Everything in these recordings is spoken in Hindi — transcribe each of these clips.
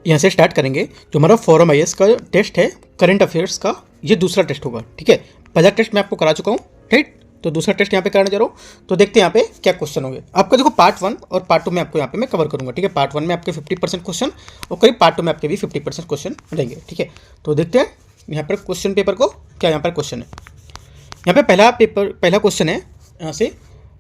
यहाँ से स्टार्ट करेंगे। जो हमारा फॉरम IAS का टेस्ट है करंट अफेयर्स का, ये दूसरा टेस्ट होगा। ठीक है, पहला टेस्ट मैं आपको करा चुका हूँ, राइट। तो दूसरा टेस्ट यहाँ पे कराने जा रहा हूँ। तो देखते हैं यहाँ पे क्या क्वेश्चन होंगे आपका। देखो पार्ट 1 और पार्ट 2 में आपको यहाँ पे मैं कवर करूँगा। ठीक है, पार्ट 1 में आपके 50% क्वेश्चन और करीब पार्ट 2 में आपके भी 50% क्वेश्चन रहेंगे। ठीक है, तो देखते हैं यहाँ पर क्वेश्चन पेपर को क्या यहाँ पर क्वेश्चन है। यहाँ पे पहला क्वेश्चन है यहाँ से,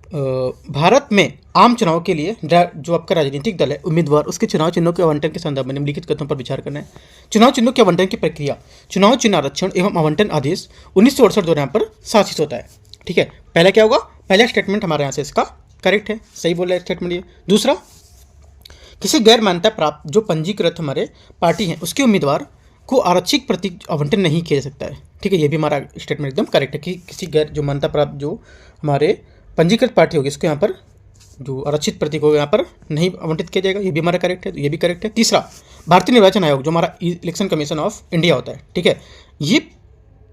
भारत में आम चुनाव के लिए जो आपका राजनीतिक दल है उम्मीदवार उसके चुनाव चिन्हों के आवंटन के संदर्भ में निम्नलिखित कथनों पर विचार करना है। चुनाव चिन्हों के आवंटन की प्रक्रिया चुनाव चिन्ह आरक्षण एवं आवंटन आदेश 1968 द्वारा यहाँ पर शासित होता है। ठीक है, पहला क्या होगा, पहला स्टेटमेंट हमारे यहाँ से इसका करेक्ट है, सही बोल रहा है स्टेटमेंट ये। दूसरा, किसी गैर मान्यता प्राप्त जो पंजीकृत हमारे पार्टी हैं उसके उम्मीदवार को आरक्षित प्रतीक आवंटन नहीं किया जा सकता है। ठीक है, ये भी हमारा स्टेटमेंट एकदम करेक्ट है कि किसी गैर जो मान्यता प्राप्त जो हमारे पंजीकृत पार्टी होगी इसको यहाँ पर जो आरक्षित प्रतीक होगा यहाँ पर नहीं आवंटित किया जाएगा, ये भी हमारा करेक्ट है, तो ये भी करेक्ट है। तीसरा, भारतीय निर्वाचन आयोग जो हमारा इलेक्शन कमीशन ऑफ इंडिया होता है, ठीक है, ये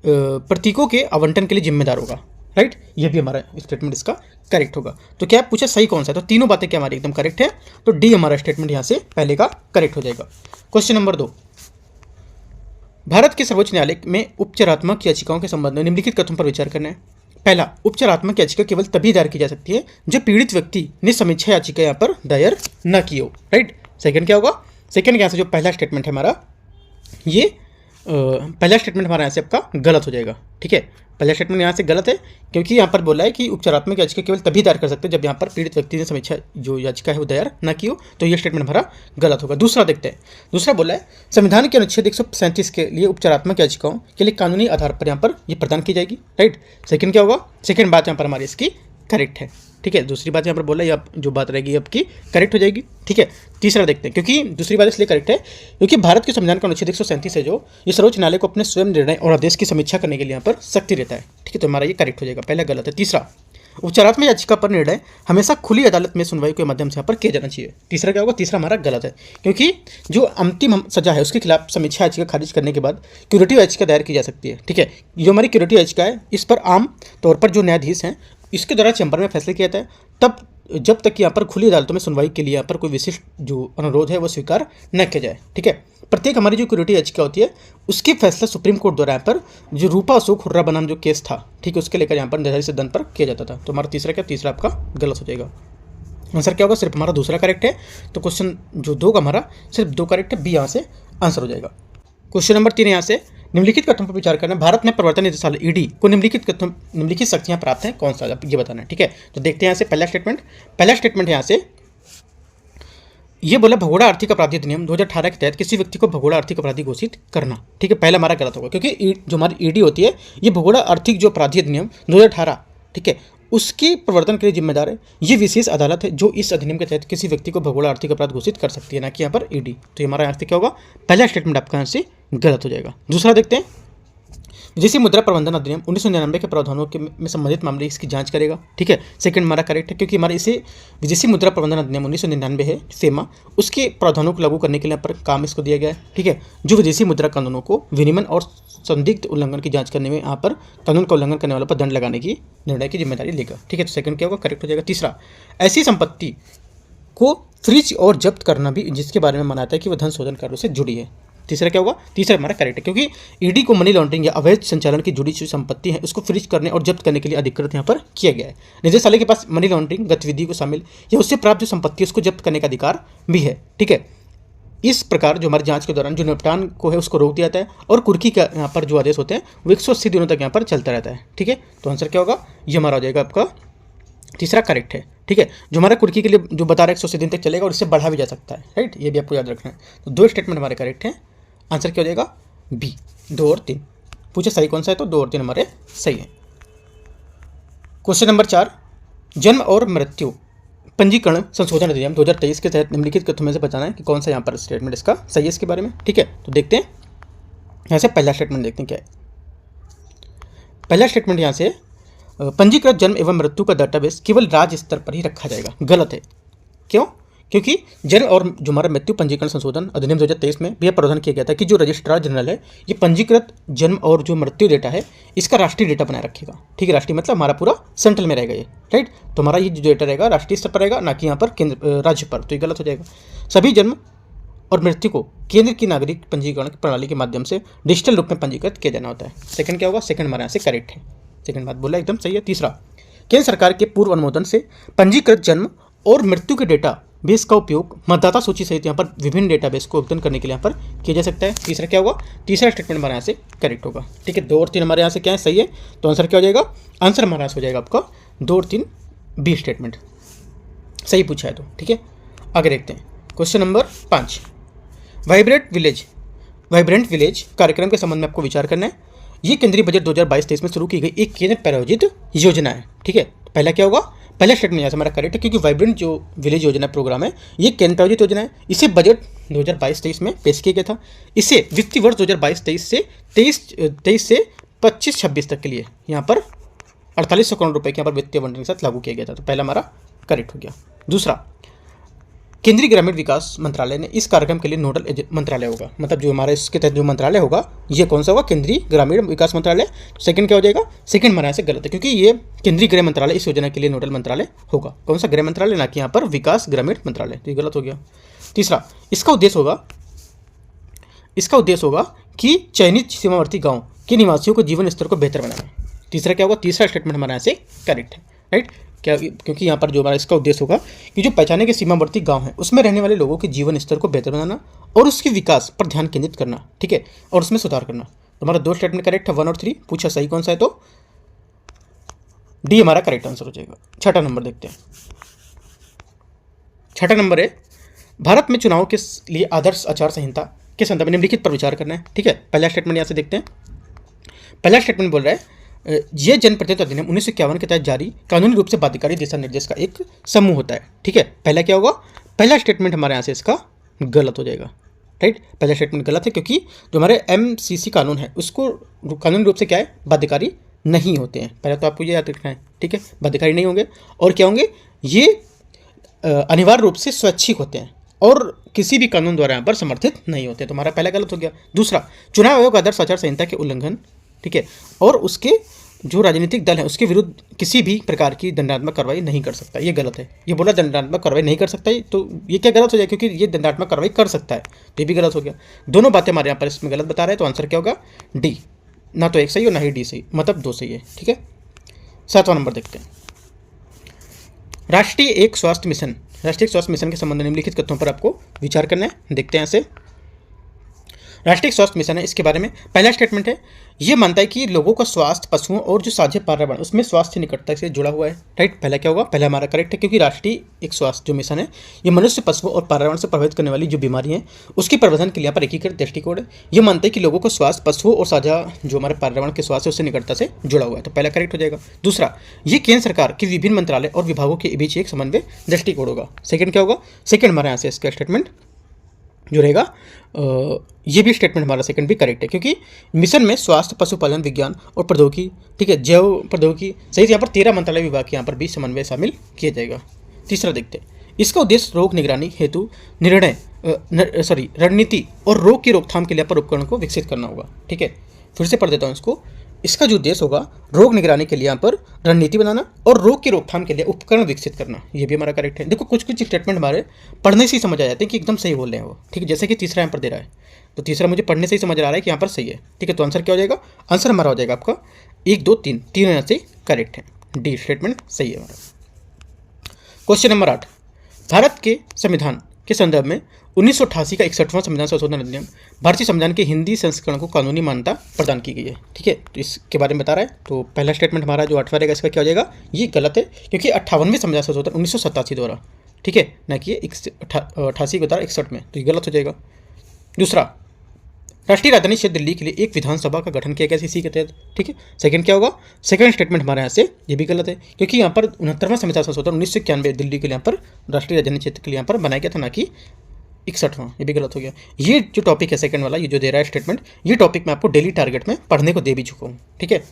प्रतीकों के आवंटन के लिए जिम्मेदार होगा, राइट। ये भी हमारा स्टेटमेंट इसका करेक्ट होगा। तो क्या पूछा सही कौन सा है, तो तीनों बातें क्या हमारी एकदम करेक्ट है, तो डी हमारा स्टेटमेंट यहाँ से पहले का करेक्ट हो जाएगा। क्वेश्चन नंबर 2, भारत के सर्वोच्च न्यायालय में उपचारात्मक याचिकाओं के संबंध में निम्नलिखित कथनों पर विचार करना है। पहला, उपचारात्मक याचिका केवल तभी दायर की जा सकती है जब पीड़ित व्यक्ति ने समीक्षा याचिका यहाँ पर दायर न की हो, राइट। सेकंड क्या होगा, सेकंड यहाँ से जो पहला स्टेटमेंट है हमारा, ये पहला स्टेटमेंट हमारा यहाँ से आपका गलत हो जाएगा। ठीक है, पहला स्टेटमेंट यहाँ से गलत है क्योंकि यहाँ पर बोला है कि उपचारात्मक याचिका केवल तभी दायर कर सकते हैं जब यहाँ पर पीड़ित व्यक्ति ने समीक्षा जो याचिका है वो दायर न की हो, तो ये स्टेटमेंट हमारा गलत होगा। दूसरा देखते हैं, दूसरा बोला है संविधान के अनुच्छेद 137 के लिए उपचारात्मक याचिकाओं के लिए कानूनी आधार पर यहाँ पर ये प्रदान की जाएगी, राइट। सेकंड क्या होगा, सेकंड बात यहाँ पर हमारी इसकी करेक्ट है। ठीक है, दूसरी बात यहाँ पर बोला ये जो बात रहेगी आपकी करेक्ट हो जाएगी। ठीक है, तीसरा देखते हैं, क्योंकि दूसरी बात इसलिए करेक्ट है क्योंकि भारत के संविधान का अनुच्छेद 137 है जो ये सर्वोच्च न्यायालय को अपने स्वयं निर्णय और आदेश की समीक्षा करने के लिए यहाँ पर शक्ति रहता है। ठीक है, तो हमारा ये करेक्ट हो जाएगा, पहला गलत है। तीसरा, उपचारात्मक याचिका पर निर्णय हमेशा खुली अदालत में सुनवाई के माध्यम से यहाँ पर किया जाना चाहिए। तीसरा क्या होगा, तीसरा हमारा गलत है क्योंकि जो अंतिम सजा है उसके खिलाफ समीक्षा याचिका खारिज करने के बाद क्यूरेटिव याचिका दायर की जा सकती है। ठीक है, जो हमारी क्यूरेटिव याचिका है इस पर आम तौर पर जो न्यायाधीश हैं इसके द्वारा चैम्बर में फैसला किया जाता है तब जब तक यहाँ पर खुली अदालतों में सुनवाई के लिए यहाँ पर कोई विशिष्ट जो अनुरोध है वो स्वीकार न किया जाए। ठीक है, प्रत्येक हमारी जो क्यूरेटिव याचिका होती है उसकी फैसला सुप्रीम कोर्ट द्वारा यहाँ पर जो रूपा अशोक हुर्रा बनाम जो केस था, ठीक है, उसके लेकर यहाँ पर निर्धारित सिद्धांत पर किया जाता था। तो हमारा तीसरा क्या, तीसरा आपका गलत हो जाएगा। आंसर क्या होगा, सिर्फ हमारा दूसरा करेक्ट है। तो क्वेश्चन जो 2 का हमारा सिर्फ 2 करेक्ट है, बी यहाँ से आंसर हो जाएगा। क्वेश्चन नंबर 3 यहाँ से निम्नलिखित कथनों पर विचार करना है। भारत में प्रवर्तन निदेशालय ईडी को निम्नलिखित शक्तियां प्राप्त हैं, कौन सा ये बताना है। ठीक है, तो देखते हैं यहाँ से पहला स्टेटमेंट यहाँ से ये बोला भगोड़ा आर्थिक अपराधी अधिनियम 2018 के तहत किसी व्यक्ति को भगोड़ा आर्थिक अपराधी घोषित करना। ठीक है, पहला हमारा गलत होगा क्योंकि जो हमारी ईडी होती है ये भगोड़ा आर्थिक जो अपराधी अधिनियम 2018, ठीक है, उसकी प्रवर्तन के लिए जिम्मेदार है। ये विशेष अदालत है जो इस अधिनियम के तहत किसी व्यक्ति को भगोड़ा आर्थिक अपराध घोषित कर सकती है, ना कि यहाँ पर ईडी। तो हमारा यहाँ से क्या होगा, पहला स्टेटमेंट आपका यहाँ से गलत हो जाएगा। दूसरा देखते हैं, विदेशी मुद्रा प्रबंधन अधिनियम 1999 के प्रावधानों में संबंधित मामले इसकी जांच करेगा। ठीक है, सेकंड हमारा करेक्ट है क्योंकि हमारे इसे विदेशी मुद्रा प्रबंधन अधिनियम 1999 है फेमा, उसके प्रावधानों को लागू करने के लिए पर काम इसको दिया गया है। ठीक है, जो विदेशी मुद्रा कानूनों को विनिमय और संदिग्ध उल्लंघन की जांच करने में यहाँ पर कानून का उल्लंघन करने वालों पर दंड लगाने की निर्णय की जिम्मेदारी लेगा। ठीक है, तो सेकंड क्या होगा, करेक्ट हो जाएगा। तीसरा, ऐसी संपत्ति को फ्रीज और जब्त करना भी जिसके बारे में माना जाता है कि वह धन शोधन कार्यों से जुड़ी है। तीसरा क्या होगा, तीसरा हमारा करेक्ट है क्योंकि ईडी को मनी लॉन्ड्रिंग या अवैध संचालन की जुड़ी हुई संपत्ति है उसको फ्रीज करने और जब्त करने के लिए अधिकृत यहाँ पर किया गया है। निदेशालय के पास मनी लॉन्ड्रिंग गतिविधि को शामिल या उससे प्राप्त जो संपत्ति है उसको जब्त करने का अधिकार भी है। ठीक है, इस प्रकार जो हमारी जांच के दौरान जो निपटान को है उसको रोक दिया जाता है और कुर्की का यहाँ पर जो आदेश होते हैं वो 180 दिनों तक यहाँ पर चलता रहता है। ठीक है, तो आंसर क्या होगा, ये हमारा हो जाएगा आपका तीसरा करेक्ट है। ठीक है, जो हमारा कुर्की के लिए जो बता रहा है 180 दिन तक चलेगा और इससे बढ़ा भी जा सकता है, राइट, ये भी आपको याद रखना है। तो 2 स्टेटमेंट हमारे करेक्ट हैं, आंसर क्या हो जाएगा, बी। 2 और 3 पूछे सही कौन सा है, तो 2 और 3 हमारे सही है। क्वेश्चन नंबर 4, जन्म और मृत्यु पंजीकरण संशोधन अधिनियम 2023 के तहत निम्नलिखित कथनों में से बताना है कि कौन सा यहाँ पर स्टेटमेंट इसका सही है इसके बारे में। ठीक है, तो देखते हैं यहाँ से पहला स्टेटमेंट देखते हैं क्या है। पहला स्टेटमेंट यहाँ से पंजीकृत जन्म एवं मृत्यु का डाटाबेस केवल राज्य स्तर पर ही रखा जाएगा, गलत है। क्यों, क्योंकि जन्म और जो हमारा मृत्यु पंजीकरण संशोधन अधिनियम 2023 में भी प्रावधान किया गया था कि जो रजिस्ट्रार जनरल है ये पंजीकृत जन्म और जो मृत्यु डेटा है इसका राष्ट्रीय डेटा बनाए रखेगा। ठीक है, राष्ट्रीय मतलब हमारा पूरा सेंट्रल में रहेगा ये, राइट। तो हमारा ये जो डेटा रहेगा राष्ट्रीय स्तर पर रहेगा, ना कि यहाँ पर केंद्र राज्य पर, तो ये गलत हो जाएगा। सभी जन्म और मृत्यु को केंद्र की नागरिक पंजीकरण प्रणाली के माध्यम से डिजिटल रूप में पंजीकृत किया जाना होता है। सेकंड क्या होगा? सेकंड हमारे यहाँ से करेक्ट है। सेकंड बात बोला एकदम सही है। तीसरा, केंद्र सरकार के पूर्व अनुमोदन से पंजीकृत जन्म और मृत्यु के डेटा बेस का उपयोग मतदाता सूची सहित यहाँ पर विभिन्न डेटाबेस को अद्यतन करने के लिए यहाँ पर किया जा सकता है। तीसरा क्या होगा? तीसरा स्टेटमेंट हमारे यहाँ से करेक्ट होगा। ठीक है, 2 और 3 हमारे यहाँ से क्या है? सही है। तो आंसर क्या हो जाएगा? आंसर हमारे यहाँ से हो जाएगा आपका 2 और 3 बी स्टेटमेंट सही पूछा है। तो ठीक है, आगे देखते हैं। क्वेश्चन नंबर 5, वाइब्रेंट विलेज कार्यक्रम के संबंध में आपको विचार करना है। ये केंद्रीय बजट 2022-23 में शुरू की गई एक केंद्र प्रायोजित योजना है। ठीक है, पहला क्या होगा? पहला स्टेटमेंट यहाँ से हमारा करेक्ट है, क्योंकि वाइब्रेंट जो विलेज योजना प्रोग्राम है ये केंद्र प्रायोजित योजना है। इसे बजट 2022-23 में पेश किया गया था। इसे वित्तीय वर्ष 2022-23 से 25-26 तक के लिए यहाँ पर 4800 करोड़ रुपए के यहाँ पर वित्तीय आवंटन के साथ लागू किया गया था। तो पहला हमारा करेक्ट हो गया। दूसरा, केंद्रीय ग्रामीण विकास मंत्रालय ने इस कार्यक्रम के लिए नोडल मंत्रालय होगा, मतलब जो हमारे इसके तहत जो मंत्रालय होगा ये कौन सा होगा? केंद्रीय ग्रामीण विकास मंत्रालय। सेकंड क्या हो जाएगा? सेकंड हमारे यहाँ से गलत है, क्योंकि ये केंद्रीय गृह मंत्रालय इस योजना के लिए नोडल मंत्रालय होगा। कौन सा? गृह मंत्रालय, ना कि यहाँ पर विकास ग्रामीण मंत्रालय। तो ये गलत हो गया। तीसरा, इसका उद्देश्य होगा कि चयनित सीमावर्ती गाँव के निवासियों को जीवन स्तर को बेहतर बनाना। तीसरा क्या होगा? तीसरा स्टेटमेंट हमारे यहाँ से करेक्ट है। राइट, क्या? क्योंकि यहाँ पर जो हमारा इसका उद्देश्य होगा कि जो पहचाने के सीमावर्ती गांव हैं उसमें रहने वाले लोगों के जीवन स्तर को बेहतर बनाना और उसके विकास पर ध्यान केंद्रित करना। ठीक है, और उसमें सुधार करना। तो हमारा 2 स्टेटमेंट करेक्ट है, 1 और 3। पूछा सही कौन सा है? तो डी हमारा करेक्ट आंसर हो जाएगा। छठा नंबर देखते हैं। छठा नंबर है, भारत में चुनाव के लिए आदर्श आचार संहिता के संदर्भ में निम्नलिखित पर विचार करना है। ठीक है, पहला स्टेटमेंट यहाँ से देखते हैं। पहला स्टेटमेंट बोल रहा है ये जनप्रतिनिधित्व अधिनियम 1951 के तहत जारी कानूनी रूप से बाध्यकारी दिशा निर्देश का एक समूह होता है। ठीक है, पहला क्या होगा? पहला स्टेटमेंट हमारे यहाँ से इसका गलत हो जाएगा। राइट, पहला स्टेटमेंट गलत है, क्योंकि जो हमारे MCC कानून है उसको कानूनी रूप से क्या है? बाध्यकारी नहीं होते हैं। पहले तो आपको ये याद रखना है। ठीक है, बाध्यकारी नहीं होंगे और क्या होंगे? ये अनिवार्य रूप से स्वैच्छिक होते हैं और किसी भी कानून द्वारा यहाँ पर समर्थित नहीं होते। तो हमारा पहला गलत हो गया। दूसरा, चुनाव आयोग आदर्श आचार संहिता के उल्लंघन, ठीक है, और उसके जो राजनीतिक दल है उसके विरुद्ध किसी भी प्रकार की दंडात्मक कार्रवाई नहीं कर सकता। ये गलत है। ये बोला दंडात्मक कार्रवाई नहीं कर सकता, तो ये क्या गलत हो जाए? क्योंकि ये दंडात्मक कार्रवाई कर सकता है, तो ये भी गलत हो गया। दोनों बातें हमारे यहाँ पर इसमें गलत बता रहे हैं। तो आंसर क्या होगा? डी। ना तो एक सही और ना ही डी सही, मतलब 2 सही है। ठीक है, 7वां नंबर देखते हैं। राष्ट्रीय स्वास्थ्य मिशन के संबंध में निम्नलिखित तथ्यों पर आपको विचार करना है। देखते हैं ऐसे। राष्ट्रीय स्वास्थ्य मिशन है, इसके बारे में पहला स्टेटमेंट है, ये मानता है कि लोगों का स्वास्थ्य, पशुओं और जो साझे पर्यावरण उसमें स्वास्थ्य निकटता से जुड़ा हुआ है। राइट, पहला क्या होगा? पहला हमारा करेक्ट है, क्योंकि राष्ट्रीय स्वास्थ्य जो मिशन है ये मनुष्य, पशुओं और पर्यावरण से प्रभावित करने वाली जो बीमारी है उसके प्रबंधन के लिए यहाँ पर एकीकृत दृष्टिकोण है। ये मानता है कि लोगों का स्वास्थ्य, पशुओं और साझा जो हमारे पर्यावरण के स्वास्थ्य उससे निकटता से जुड़ा हुआ है। तो पहला करेक्ट हो जाएगा। दूसरा, ये केंद्र सरकार के विभिन्न मंत्रालय और विभागों के बीच एक समन्वय दृष्टिकोण होगा। सेकंड क्या होगा? सेकंड हमारे यहाँ से इसका स्टेटमेंट जो रहेगा ये भी स्टेटमेंट हमारा सेकंड भी करेक्ट है, क्योंकि मिशन में स्वास्थ्य, पशुपालन, विज्ञान और प्रौद्योगिकी, ठीक है, जैव प्रौद्योगिकी सहित यहाँ पर 13 मंत्रालय विभाग के यहाँ पर भी समन्वय शामिल किया जाएगा। तीसरा देखते हैं। इसका उद्देश्य रोग निगरानी हेतु रणनीति और रोग की रोकथाम के लिए पर उपकरण को विकसित करना होगा। ठीक है, फिर से पढ़ देता हूँ इसको। इसका जो उद्देश्य होगा रोग निगरानी के लिए यहाँ पर रणनीति बनाना और रोग की रोकथाम के लिए उपकरण विकसित करना। ये भी हमारा करेक्ट है। देखो कुछ स्टेटमेंट हमारे पढ़ने से ही समझ आ जाते हैं कि एकदम सही बोल रहे हैं वो। ठीक है, जैसे कि तीसरा यहाँ पर दे रहा है, तो तीसरा मुझे पढ़ने से ही समझ आ रहा है कि यहाँ पर सही है। ठीक है, तो आंसर क्या हो जाएगा? आंसर हमारा हो जाएगा आपका 1, 2, 3, तीनों यहाँ से करेक्ट है। डी स्टेटमेंट सही है हमारा। क्वेश्चन नंबर 8, भारत के संविधान के संदर्भ में 1988 का 61वां संविधान संशोधन अधिनियम भारतीय संविधान के हिंदी संस्करण को कानूनी मान्यता प्रदान की गई है। ठीक है, तो इसके बारे में बता रहा है। तो पहला स्टेटमेंट हमारा जो 8वां रहेगा इसका क्या हो जाएगा? ये गलत है, क्योंकि 58वें संविधान संशोधन 1987 द्वारा, ठीक है, ना कि 88 के द्वारा 61 में, तो ये गलत हो जाएगा। दूसरा, राष्ट्रीय राजधानी क्षेत्र दिल्ली के लिए एक विधानसभा का गठन किया गया इसी के तहत। ठीक है, सेकंड क्या होगा? सेकंड स्टेटमेंट हमारे यहाँ से ये भी गलत है, क्योंकि यहाँ पर 69वां संविधान संशोधन 1991 दिल्ली के लिए यहाँ पर राष्ट्रीय राजधानी क्षेत्र के लिए यहाँ पर बनाया गया था, ना कि 61वां। ये भी गलत हो गया। ये जो टॉपिक है सेकंड वाला, ये जो दे रहा है स्टेटमेंट, ये टॉपिक मैं आपको डेली टारगेट में पढ़ने को दे भी चुका हूँ। ठीक है,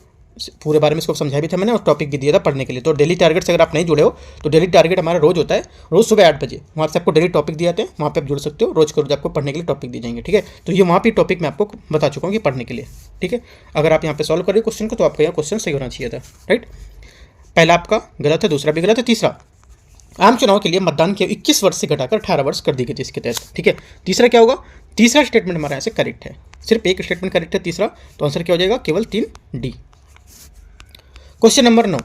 पूरे बारे में इसको समझाया भी था मैंने और टॉपिक भी दिया था पढ़ने के लिए। तो डेली टारगेट से अगर आप नहीं जुड़े हो तो डेली टारगेट हमारा रोज होता है, रोज सुबह 8 बजे वहाँ से आपको डेली टॉपिक दिए जाते हैं, वहाँ पे आप जुड़ सकते हो। रोज को रोज आपको पढ़ने के लिए टॉपिक दिए जाएंगे। ठीक है, तो ये वहाँ पे टॉपिक मैं आपको बता चुका हूँ कि पढ़ने के लिए। ठीक है, अगर आप यहाँ पे सॉल्व करें क्वेश्चन को तो आपका यहाँ क्वेश्चन सही होना चाहिए था। राइट, पहला आपका गलत है, दूसरा भी गलत है। तीसरा, आम चुनाव के लिए मतदान की 21 वर्ष से घटाकर 18 वर्ष कर दी गई थी इसके तहत, ठीक है। तीसरा क्या होगा, तीसरा स्टेटमेंट हमारे यहाँ से करेक्ट है, सिर्फ एक स्टेटमेंट करेक्ट है तीसरा, तो आंसर क्या हो जाएगा, केवल 3D। Question number 9,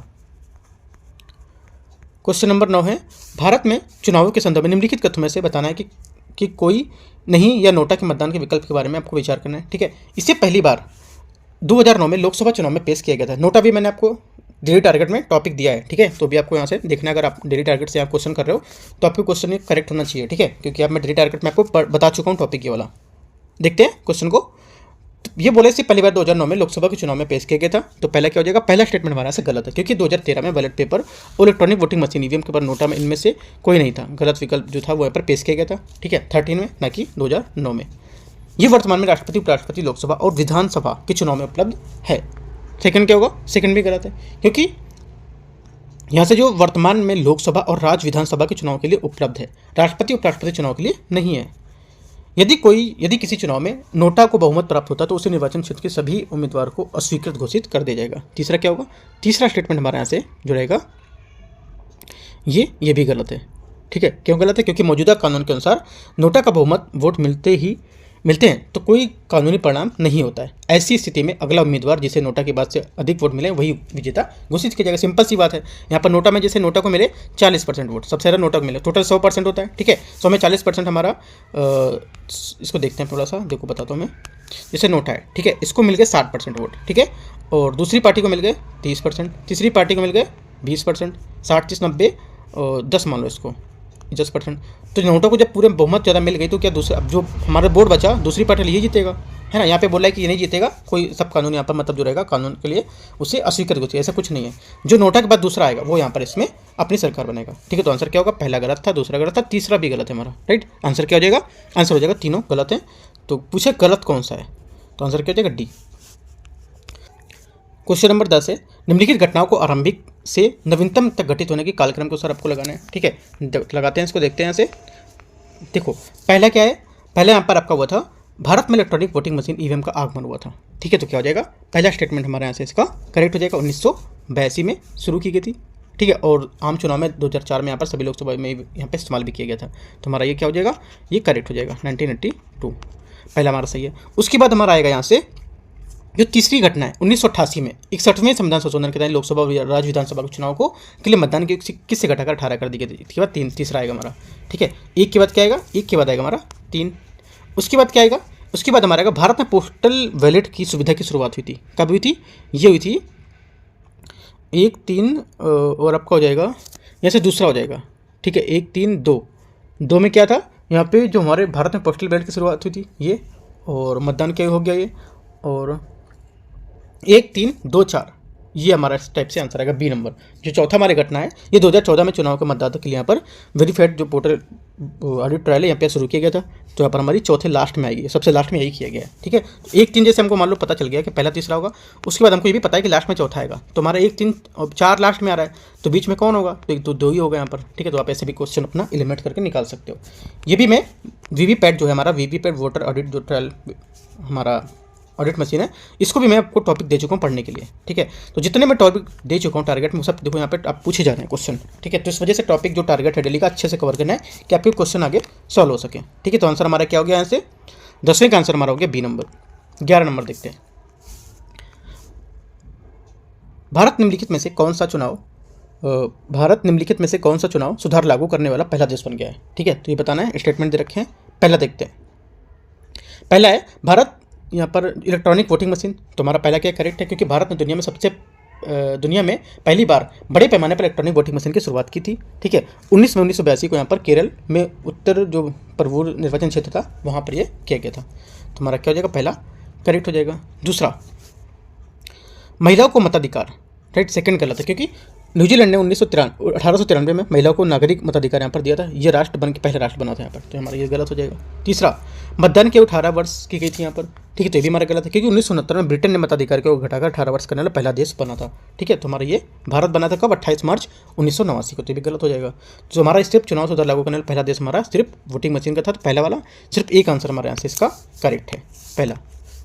question number 9 है, भारत में चुनावों के संदर्भ में निम्नलिखित कथनों में से बताना है कि कोई नहीं या नोटा के मतदान के विकल्प के बारे में आपको विचार करना है, ठीक है। इससे पहली बार 2009 में लोकसभा चुनाव में पेश किया गया था। नोटा भी मैंने आपको डेली टारगेट में टॉपिक दिया है, ठीक है, तो भी आपको यहाँ से देखना है। अगर आप डेली टारगेट से आप क्वेश्चन कर रहे हो तो आपको क्वेश्चन करेक्ट होना चाहिए, ठीक है, क्योंकि आप मैं डेली टारगेट में आपको बता चुका हूँ टॉपिक ये वाला। देखते हैं क्वेश्चन को। ये बोले से पहली बार 2009 में लोकसभा के चुनाव में पेश किया गया था, तो पहला क्या हो जाएगा, पहला स्टेटमेंट हमारा से गलत है, क्योंकि 2013 में बैलेट पेपर और इलेक्ट्रॉनिक वोटिंग मशीन ईवीएम के पर नोटा में इनमें से कोई नहीं था। गलत विकल्प जो था वो यहाँ पर पेश किया गया था, ठीक है, 13 में ना कि 2009 में। ये वर्तमान में राष्ट्रपति, उपराष्ट्रपति, लोकसभा और विधानसभा के चुनाव में उपलब्ध है। सेकंड क्या होगा, सेकंड भी गलत है, क्योंकि यहाँ से जो वर्तमान में लोकसभा और राज्य विधानसभा के चुनाव के लिए उपलब्ध है, राष्ट्रपति उपराष्ट्रपति चुनाव के लिए नहीं है। यदि किसी चुनाव में नोटा को बहुमत प्राप्त होता है तो उसे निर्वाचन क्षेत्र के सभी उम्मीदवार को अस्वीकृत घोषित कर दिया जाएगा। तीसरा क्या होगा, तीसरा स्टेटमेंट हमारे यहाँ से जो रहेगा ये भी गलत है, ठीक है। क्यों गलत है, क्योंकि मौजूदा कानून के अनुसार नोटा का बहुमत वोट मिलते हैं तो कोई कानूनी परिणाम नहीं होता है। ऐसी स्थिति में अगला उम्मीदवार जिसे नोटा के बाद से अधिक वोट मिले वही विजेता घोषित किया जाएगा। सिंपल सी बात है। यहाँ पर नोटा में जैसे नोटा को मिले 40% वोट, सबसे ज़्यादा नोटा को मिले, टोटल 100% होता है, ठीक है। 100 में 40% हमारा इसको देखते हैं थोड़ा सा, देखो बताता हूँ मैं। जैसे नोटा है, ठीक है, इसको मिल गए 60% वोट, ठीक है, और दूसरी पार्टी को मिल गए 30%, तीसरी पार्टी को मिल गए 20%, 60, 30, 90 और 10 मान लो इसको 10%। तो नोटों को जब पूरे बहुमत ज़्यादा मिल गई तो क्या दूसरा, अब जो हमारा बोर्ड बचा दूसरी पार्टी ये जीतेगा, है ना। यहाँ पे बोला है कि ये नहीं जीतेगा, कोई सब कानून यहाँ पर मतलब जो रहेगा कानून के लिए उसे अस्वीकृत होती है, ऐसा कुछ नहीं है। जो नोटा के बाद दूसरा आएगा वो यहाँ पर इसमें अपनी सरकार बनेगा, ठीक है। तो आंसर क्या होगा, पहला गलत था, दूसरा गलत था, तीसरा भी गलत है हमारा, राइट। आंसर क्या हो जाएगा, आंसर हो जाएगा तीनों गलत है। तो पूछे गलत कौन सा है, तो आंसर क्या हो जाएगा, डी। क्वेश्चन नंबर 10 है, निम्नलिखित घटनाओं को आरंभिक से नवीनतम तक घटित होने के कालक्रम के अनुसार आपको लगाना है, ठीक है। लगाते हैं इसको, देखते हैं यहाँ से। देखो पहला क्या है, पहले यहाँ पर आपका हुआ था भारत में इलेक्ट्रॉनिक वोटिंग मशीन ईवीएम का आगमन हुआ था, ठीक है। तो क्या हो जाएगा, पहला स्टेटमेंट हमारे यहाँ से इसका करेक्ट हो जाएगा। 1982 में शुरू की गई थी, ठीक है, और आम चुनाव में 2004 में यहाँ पर सभी लोकसभा में यहाँ पर इस्तेमाल भी किया गया था। तो हमारा ये क्या हो जाएगा, ये करेक्ट हो जाएगा, 1982 पहला हमारा सही है। उसके बाद हमारा आएगा यहाँ से जो तीसरी घटना है 1988 में 61वें संविधान संशोधन के तहत लोकसभा और राज्य विधानसभा के चुनाव को के लिए मतदान की किस से घटाकर 18 कर दी गई थी। इसके बाद तीसरा आएगा हमारा, ठीक है। एक के बाद क्या आएगा, एक के बाद आएगा हमारा 3। उसके बाद क्या आएगा, उसके बाद हमारा आएगा भारत में पोस्टल वैलेट की सुविधा की शुरुआत हुई थी। कब हुई थी, ये हुई थी 1, 3 और आपका हो जाएगा यहाँ से दूसरा हो जाएगा, ठीक है। 1, 3, 2 में क्या था, यहाँ पे जो हमारे भारत में पोस्टल वैलेट की शुरुआत हुई थी ये, और मतदान क्या हो गया ये, और 1, 3, 2, 4 ये हमारा इस टाइप से आंसर आएगा, बी नंबर। जो चौथा हमारी घटना है ये 2014 में चुनाव के मतदाता के लिए यहाँ पर वेरीफाइड जो पोर्टल ऑडिट ट्रायल है यहाँ पे शुरू किया गया था। तो यहाँ पर हमारी चौथे लास्ट में आएगी, सबसे लास्ट में यही किया गया है, ठीक है। 1, 3 जैसे हमको मान लो पता चल गया कि पहला तीसरा होगा, उसके बाद हमको ये भी पता है कि लास्ट में चौथा आएगा। तो हमारा 1, 3 और 4 लास्ट में आ रहा है, तो बीच में कौन होगा, तो 1, 2, 2 ही होगा यहाँ पर, ठीक है। तो आप ऐसे भी क्वेश्चन अपना एलिमिनेट करके निकाल सकते हो। ये भी मैं वीवीपैट जो है हमारा वीवीपैट वोटर ऑडिट जो ट्रायल हमारा ऑडिट मशीन है, इसको भी मैं आपको टॉपिक दे चुका हूँ पढ़ने के लिए, ठीक है। तो जितने मैं टॉपिक दे चुका हूँ टारगेट में सब देखो यहाँ पे आप पूछे जा रहे हैं क्वेश्चन, ठीक है। तो इस वजह से टॉपिक जो टारगेट है डेली का अच्छे से कवर करना है कि आपके क्वेश्चन आगे सॉल्व हो सके, ठीक है। तो आंसर हमारा क्या हो गया, यहाँ से 10वें का आंसर हमारा हो गया बी नंबर। 11 नंबर देखते हैं, भारत निम्नलिखित में से कौन सा चुनाव सुधार लागू करने वाला पहला देश बन गया है, ठीक है। तो ये बताना है, स्टेटमेंट दे रखे हैं। पहला देखते हैं, पहला है भारत यहाँ पर इलेक्ट्रॉनिक वोटिंग मशीन। तो हमारा पहला क्या करेक्ट है, क्योंकि भारत ने दुनिया में पहली बार बड़े पैमाने पर इलेक्ट्रॉनिक वोटिंग मशीन की शुरुआत की थी, ठीक है। 1982 को यहाँ पर केरल में उत्तर जो परवूर निर्वाचन क्षेत्र था वहाँ पर ये किया गया था। तो हमारा क्या हो जाएगा, पहला करेक्ट हो जाएगा। दूसरा, महिलाओं को मताधिकार, राइट, सेकंड गलत है, क्योंकि न्यूजीलैंड ने 1893 में महिलाओं को नागरिक मताधिकार यहाँ पर दिया था। ये राष्ट्र बन के पहले राष्ट्र बना था यहाँ पर, तो हमारा ये गलत हो जाएगा। तीसरा, मतदान की 18 वर्ष की गई थी यहाँ पर, ठीक है। तो ये भी हमारा गलत है, क्योंकि 1969 में ब्रिटेन ने मताधिकार को घटाकर 18 वर्ष करने वाला पहला देश बना था, ठीक है। तो हमारा ये भारत बना था कब, 28 मार्च 1989 को, तो ये भी गलत हो जाएगा। जो हमारा सिर्फ चुनाव सुधार लागू करने वाला पहला देश हमारा सिर्फ वोटिंग मशीन का था, तो पहला वाला सिर्फ एक आंसर हमारे यहाँ से इसका करेक्ट है। पहला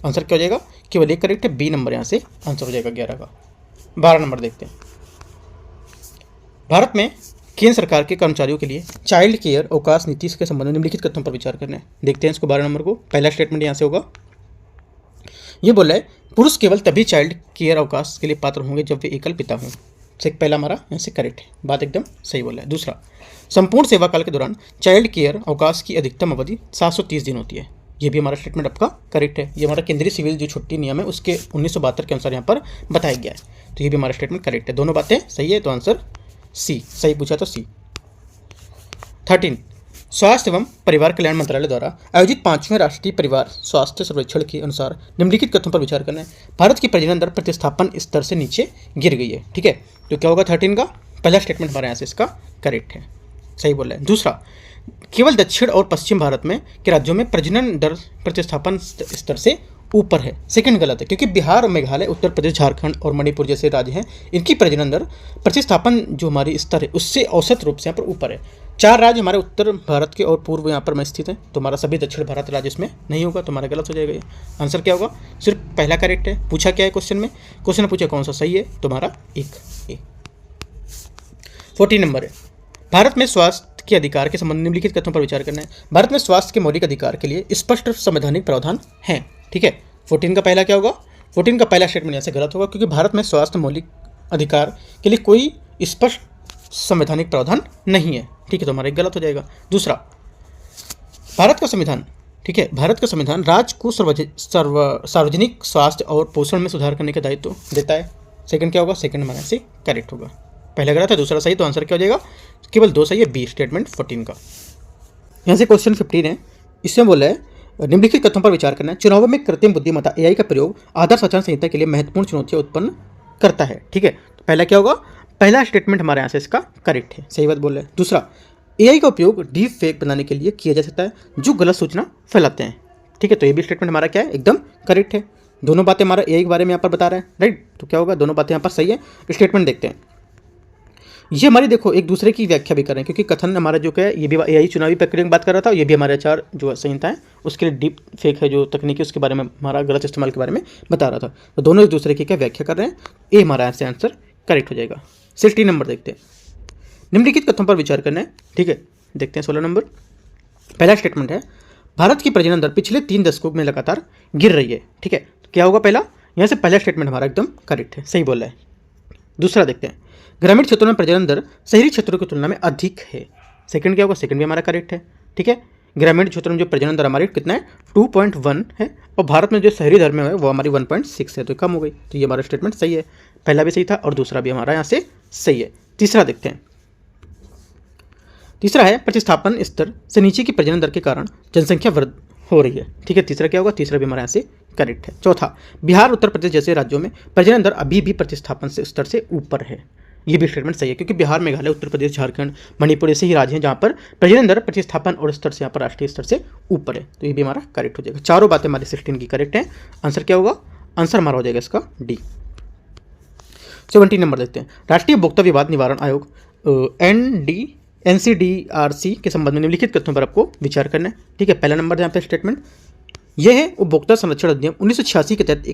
आंसर क्या हो जाएगा, केवल एक करेक्ट है, बी नंबर यहाँ से आंसर हो जाएगा 11 का। 12 नंबर देखते हैं, भारत में केंद्र सरकार के कर्मचारियों के लिए चाइल्ड केयर अवकाश नीति के संबंध में निम्नलिखित कथनों पर विचार करना है। देखते हैं इसको 12 नंबर को। पहला स्टेटमेंट यहाँ से होगा, ये बोला है पुरुष केवल तभी चाइल्ड केयर अवकाश के लिए पात्र होंगे जब वे एकल पिता हों। पहला हमारा यहाँ से करेक्ट है, बात एकदम सही बोला है। दूसरा, संपूर्ण सेवा काल के दौरान चाइल्ड केयर अवकाश की अधिकतम अवधि 730 दिन होती है। ये भी हमारा स्टेटमेंट आपका करेक्ट है। ये हमारा केंद्रीय सिविल जो छुट्टी नियम है उसके 1972 के अनुसार यहाँ पर बताया गया है। तो ये भी हमारा स्टेटमेंट करेक्ट है। दोनों बातें सही है, तो आंसर सी, सही पूछा तो सी। 13, स्वास्थ्य एवं परिवार कल्याण मंत्रालय द्वारा आयोजित 5वें राष्ट्रीय परिवार स्वास्थ्य सर्वेक्षण के अनुसार निम्नलिखित कथनों पर विचार करना है। भारत की प्रजनन दर प्रतिस्थापन स्तर से नीचे गिर गई है। ठीक है, तो क्या होगा 13 का पहला स्टेटमेंट हमारे यहाँ से इसका करेक्ट है, सही बोल रहे हैं। दूसरा, केवल दक्षिण और पश्चिम भारत में के राज्यों में प्रजनन दर प्रतिस्थापन स्तर से ऊपर है। सेकंड गलत है, क्योंकि बिहार, मेघालय, उत्तर प्रदेश, झारखंड और मणिपुर जैसे राज्य हैं, इनकी प्रजनन दर प्रतिस्थापन जो हमारी स्तर है उससे औसत रूप से यहाँ पर ऊपर है। 4 राज्य हमारे उत्तर भारत के और पूर्व यहाँ पर में स्थित है, तो हमारा सभी दक्षिण भारत राज्य इसमें नहीं होगा, तो हमारा गलत हो जाएगा। ये आंसर क्या होगा, सिर्फ पहला करेक्ट है। पूछा क्या है क्वेश्चन में, क्वेश्चन पूछा कौन सा सही है, तुम्हारा एक ए। 14 नंबर है, भारत में स्वास्थ्य के अधिकार के संबंध में निम्नलिखित कथनों पर विचार करना है। भारत में स्वास्थ्य के मौलिक अधिकार के लिए स्पष्ट संवैधानिक प्रावधान हैं। ठीक है, 14 का पहला क्या होगा, 14 का पहला स्टेटमेंट यहाँ से गलत होगा, क्योंकि भारत में स्वास्थ्य मौलिक अधिकार के लिए कोई स्पष्ट संवैधानिक प्रावधान नहीं है। ठीक है, तो हमारा एक गलत हो जाएगा। दूसरा, भारत का संविधान, ठीक है, भारत का संविधान राज्य को सार्वजनिक स्वास्थ्य और पोषण में सुधार करने का दायित्व देता है। सेकंड क्या होगा, सेकंड हमारे से करेक्ट होगा। पहला गलत है, दूसरा सही, तो आंसर क्या हो जाएगा, केवल 2 सही है, बी स्टेटमेंट 14 का। यहाँ से क्वेश्चन 15 है, इसमें बोला है निम्नलिखित कथनों पर विचार करना है। चुनावों में कृत्रिम बुद्धिमत्ता एआई का प्रयोग आदर्श आचार संहिता के लिए महत्वपूर्ण चुनौतियां उत्पन्न करता है। ठीक है, तो पहला क्या होगा, पहला स्टेटमेंट हमारे यहाँ से इसका करेक्ट है, सही बात बोल रहे हैं। दूसरा, एआई का उपयोग डीप फेक बनाने के लिए किया जा सकता है जो गलत सूचना फैलाते हैं। ठीक है, तो ये भी स्टेटमेंट हमारा क्या है, एकदम करेक्ट है। दोनों बातें हमारा एआई के बारे में यहाँ पर बता रहे हैं, राइट, तो क्या होगा, दोनों बातें यहाँ पर सही है। स्टेटमेंट देखते हैं, ये हमारी देखो एक दूसरे की व्याख्या भी कर रहे हैं, क्योंकि कथन हमारा जो क्या है, ये भी एआई चुनावी प्रक्रिया की बात कर रहा था, और ये भी हमारे आचार जो संहिता है उसके लिए डीप फेक है जो तकनीकी, उसके बारे में हमारा गलत इस्तेमाल के बारे में बता रहा था। तो दोनों एक दूसरे की क्या व्याख्या कर रहे हैं, ये हमारा यहाँ से आंसर करेक्ट हो जाएगा। 16 नंबर देखते हैं, निम्नलिखित कथनों पर विचार करना है। ठीक है, देखते हैं 16 नंबर, पहला स्टेटमेंट है, भारत की प्रजनन दर पिछले 3 दशकों में लगातार गिर रही है। ठीक है, तो क्या होगा, पहला यहाँ से पहला स्टेटमेंट हमारा एकदम करेक्ट है, सही बोल रहा है। दूसरा देखते हैं, ग्रामीण क्षेत्रों में प्रजनन दर शहरी क्षेत्रों की तुलना में अधिक है। सेकंड क्या होगा, सेकंड भी हमारा करेक्ट है। ठीक है, ग्रामीण क्षेत्रों में जो प्रजनन दर हमारी कितना है, 2.1 है, और भारत में जो शहरी दर में है वो हमारी 1.6 है, तो कम हो गई। तो ये हमारा स्टेटमेंट सही है, पहला भी सही था और दूसरा भी हमारा यहाँ से सही है। तीसरा देखते हैं, तीसरा है, प्रतिस्थापन स्तर से नीचे की प्रजनन दर के कारण जनसंख्या वृद्धि हो रही है। ठीक है, तीसरा क्या होगा, तीसरा भी हमारे यहाँ से करेक्ट है। चौथा, बिहार, उत्तर प्रदेश जैसे राज्यों में प्रजनन दर अभी भी प्रतिस्थापन स्तर से ऊपर है। ये भी स्टेटमेंट सही है, क्योंकि बिहार, मेघालय, उत्तर प्रदेश, झारखंड, मणिपुर ऐसे ही राज्य हैं जहाँ पर प्रजनन दर प्रतिस्थापन और स्तर से यहाँ पर राष्ट्रीय स्तर से ऊपर है, तो ये भी हमारा करेक्ट हो जाएगा। चारों बातें हमारी 16 की करेक्ट हैं। आंसर क्या होगा, आंसर हमारा हो जाएगा इसका डी। 17 नंबर देखते हैं, राष्ट्रीय उपभोक्ता विवाद निवारण आयोग NCDRC के संबंध में निम्नलिखित कथनों पर आपको विचार करना है। ठीक है, पहला नंबर यहाँ पे स्टेटमेंट, यह है उपभोक्ता संरक्षण अधिनियम 1986 के तहत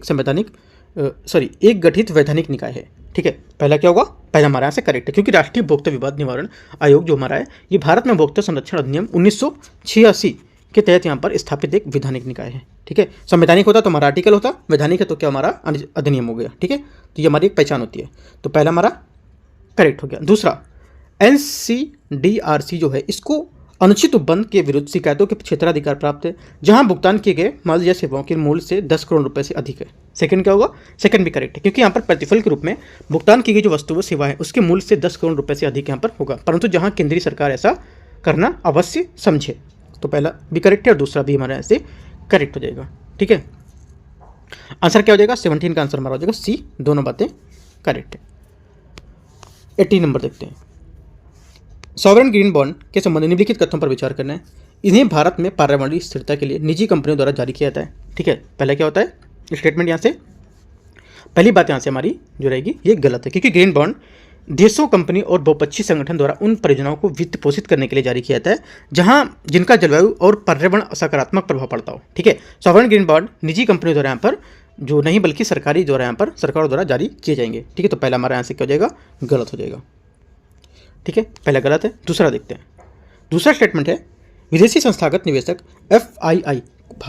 एक गठित वैधानिक निकाय है। ठीक है, पहला क्या होगा, पहला हमारे यहाँ से करेक्ट है, क्योंकि राष्ट्रीय उपभोक्ता विवाद निवारण आयोग जो हमारा है ये भारत में उपभोक्ता संरक्षण अधिनियम 1986 के तहत यहाँ पर स्थापित एक वैधानिक निकाय है। ठीक है, संवैधानिक होता तो हमारा आर्टिकल होता, वैधानिक है तो क्या हमारा अधिनियम हो गया। ठीक है, तो ये हमारी एक पहचान होती है, तो पहला हमारा करेक्ट हो गया। दूसरा, NCDRC जो है इसको अनुचित उपबंध के विरुद्ध शिकायतों के क्षेत्राधिकार प्राप्त है, जहां भुगतान किए गए माल या सेवाओं के मूल्य से 10 करोड़ रुपए से अधिक है। सेकंड क्या होगा, सेकंड भी करेक्ट है, क्योंकि यहाँ पर प्रतिफल के रूप में भुगतान की गई जो वस्तु व सेवा है उसके मूल्य से 10 करोड़ रुपए से अधिक यहाँ पर होगा, परंतु जहाँ केंद्रीय सरकार ऐसा करना अवश्य समझे। तो पहला भी करेक्ट है और दूसरा भी हमारे यहाँ से करेक्ट हो जाएगा। ठीक है, आंसर क्या हो जाएगा, 17 का आंसर हमारा हो जाएगा सी, दोनों बातें करेक्ट है। 18 नंबर देखते हैं, सॉवरेन ग्रीन बॉन्ड के संबंध में निम्नलिखित कथनों पर विचार करना है। इन्हें भारत में पर्यावरणीय स्थिरता के लिए निजी कंपनियों द्वारा जारी किया जाता है। ठीक है, पहला क्या होता है, स्टेटमेंट यहाँ से पहली बात यहाँ से हमारी जो रहेगी ये गलत है, क्योंकि ग्रीन बॉन्ड देशों, कंपनी और बहुपक्षीय संगठन द्वारा उन परियोजनाओं को वित्त पोषित करने के लिए जारी किया जाता है जहाँ जिनका जलवायु और पर्यावरण सकारात्मक प्रभाव पड़ता हो। ठीक है, सॉवरेन ग्रीन बॉन्ड निजी कंपनियों द्वारा यहाँ पर जो नहीं बल्कि सरकारी द्वारा यहाँ पर सरकार द्वारा जारी किए जाएंगे। ठीक है, तो पहला हमारा यहाँ से क्या हो जाएगा, गलत हो जाएगा। ठीक है, पहला गलत है। दूसरा देखते हैं। दूसरा स्टेटमेंट है विदेशी संस्थागत निवेशक FII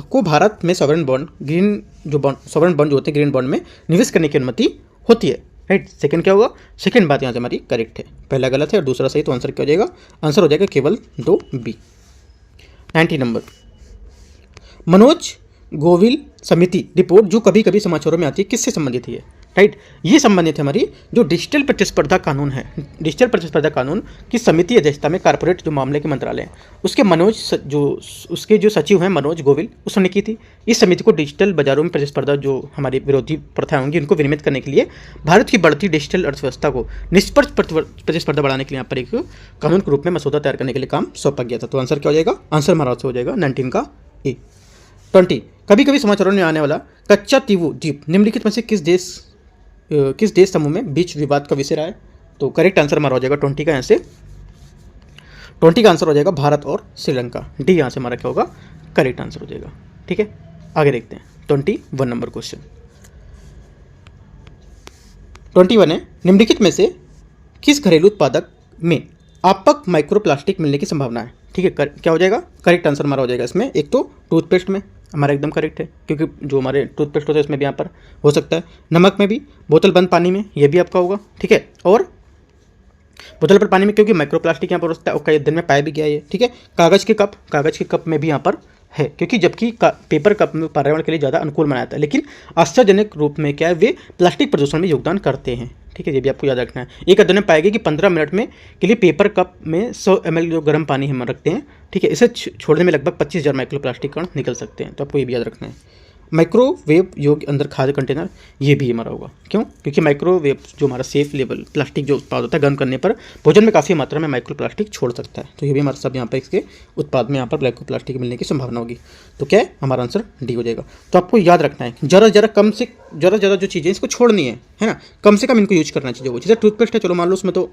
को भारत में सॉवरेन बॉन्ड ग्रीन जो बॉन्ड सॉवरेन बॉन्ड जो होते हैं ग्रीन बॉन्ड में निवेश करने की अनुमति होती है, राइट। सेकंड क्या होगा, सेकंड बात यहाँ से हमारी करेक्ट है, पहला गलत है और दूसरा सही, तो आंसर क्या हो जाएगा, आंसर हो जाएगा केवल 2B। 90 नंबर, मनोज गोविल समिति रिपोर्ट जो कभी कभी समाचारों में आती है किससे संबंधित है, राइट। ये संबंधित है हमारी जो डिजिटल प्रतिस्पर्धा कानून है। डिजिटल प्रतिस्पर्धा कानून की समिति अध्यक्षता में कारपोरेट जो मामले के मंत्रालय हैं उसके उसके जो सचिव हैं मनोज गोविल, उसने की थी। इस समिति को डिजिटल बाजारों में प्रतिस्पर्धा जो हमारी विरोधी प्रथाएं होंगी उनको विनियमित करने के लिए भारत की बढ़ती डिजिटल अर्थव्यवस्था को निष्पक्ष प्रतिस्पर्धा बढ़ाने के लिए यहाँ पर एक कानून के रूप में मसौदा तैयार करने के लिए काम सौंपा गया था। तो आंसर क्या हो जाएगा, आंसर हमारा हो जाएगा 19 का ए। 20, कभी कभी समाचारों में आने वाला कच्चा तीवू द्वीप निम्नलिखित में से किस देश समूह में बीच विवाद का विषय रहा है। तो करेक्ट आंसर हमारा हो जाएगा 20 का, यहाँ से 20 का आंसर हो जाएगा भारत और श्रीलंका। डी यहाँ से हमारा क्या होगा, करेक्ट आंसर हो जाएगा। ठीक है, आगे देखते हैं 21 नंबर क्वेश्चन। 21 है निम्नलिखित में से किस घरेलू उत्पादक में आपक माइक्रोप्लास्टिक मिलने की संभावना है। ठीक है, क्या हो जाएगा, करेक्ट आंसर हमारा हो जाएगा इसमें। एक तो टूथपेस्ट में हमारा एकदम करेक्ट है क्योंकि जो हमारे टूथपेस्ट होता है इसमें भी यहाँ पर हो सकता है, नमक में भी, बोतल बंद पानी में ये भी आपका होगा। ठीक है, और बोतल पर पानी में क्योंकि माइक्रोप्लास्टिक यहाँ पर होता है और कई दिन में पाया भी गया है। ठीक है, कागज़ के कप में भी यहाँ पर है क्योंकि जबकि पेपर कप में पर्यावरण के लिए ज़्यादा अनुकूल माना जाता है, लेकिन आश्चर्यजनक रूप में क्या है वे प्लास्टिक प्रदूषण में योगदान करते हैं। ठीक है, ये भी आपको याद रखना है। एक अध्ययन में पाया गया कि 15 मिनट में के लिए पेपर कप में 100 ml जो गर्म पानी हम रखते हैं, ठीक है, इसे छोड़ने में लगभग 25,000 माइक्रोप्लास्टिक कण निकल सकते हैं। तो आपको ये भी याद रखना है। माइक्रोवेव योग्य अंदर खाद्य कंटेनर ये भी हमारा होगा, क्यों, क्योंकि माइक्रोवेव जो हमारा सेफ लेवल प्लास्टिक जो उत्पाद होता है गर्म करने पर भोजन में काफ़ी मात्रा में माइक्रोप्लास्टिक छोड़ सकता है। तो ये भी हमारे सब यहाँ पर इसके उत्पाद में यहाँ पर माइक्रोप्लास्टिक मिलने की संभावना होगी। तो क्या है, हमारा आंसर डी हो जाएगा। तो आपको याद रखना है ज़रा ज़रा जो चीज़ें इसको छोड़नी है ना, कम से कम इनको यूज करना चाहिए। वो जैसे टूथपेस्ट है, चलो मान लो उसमें तो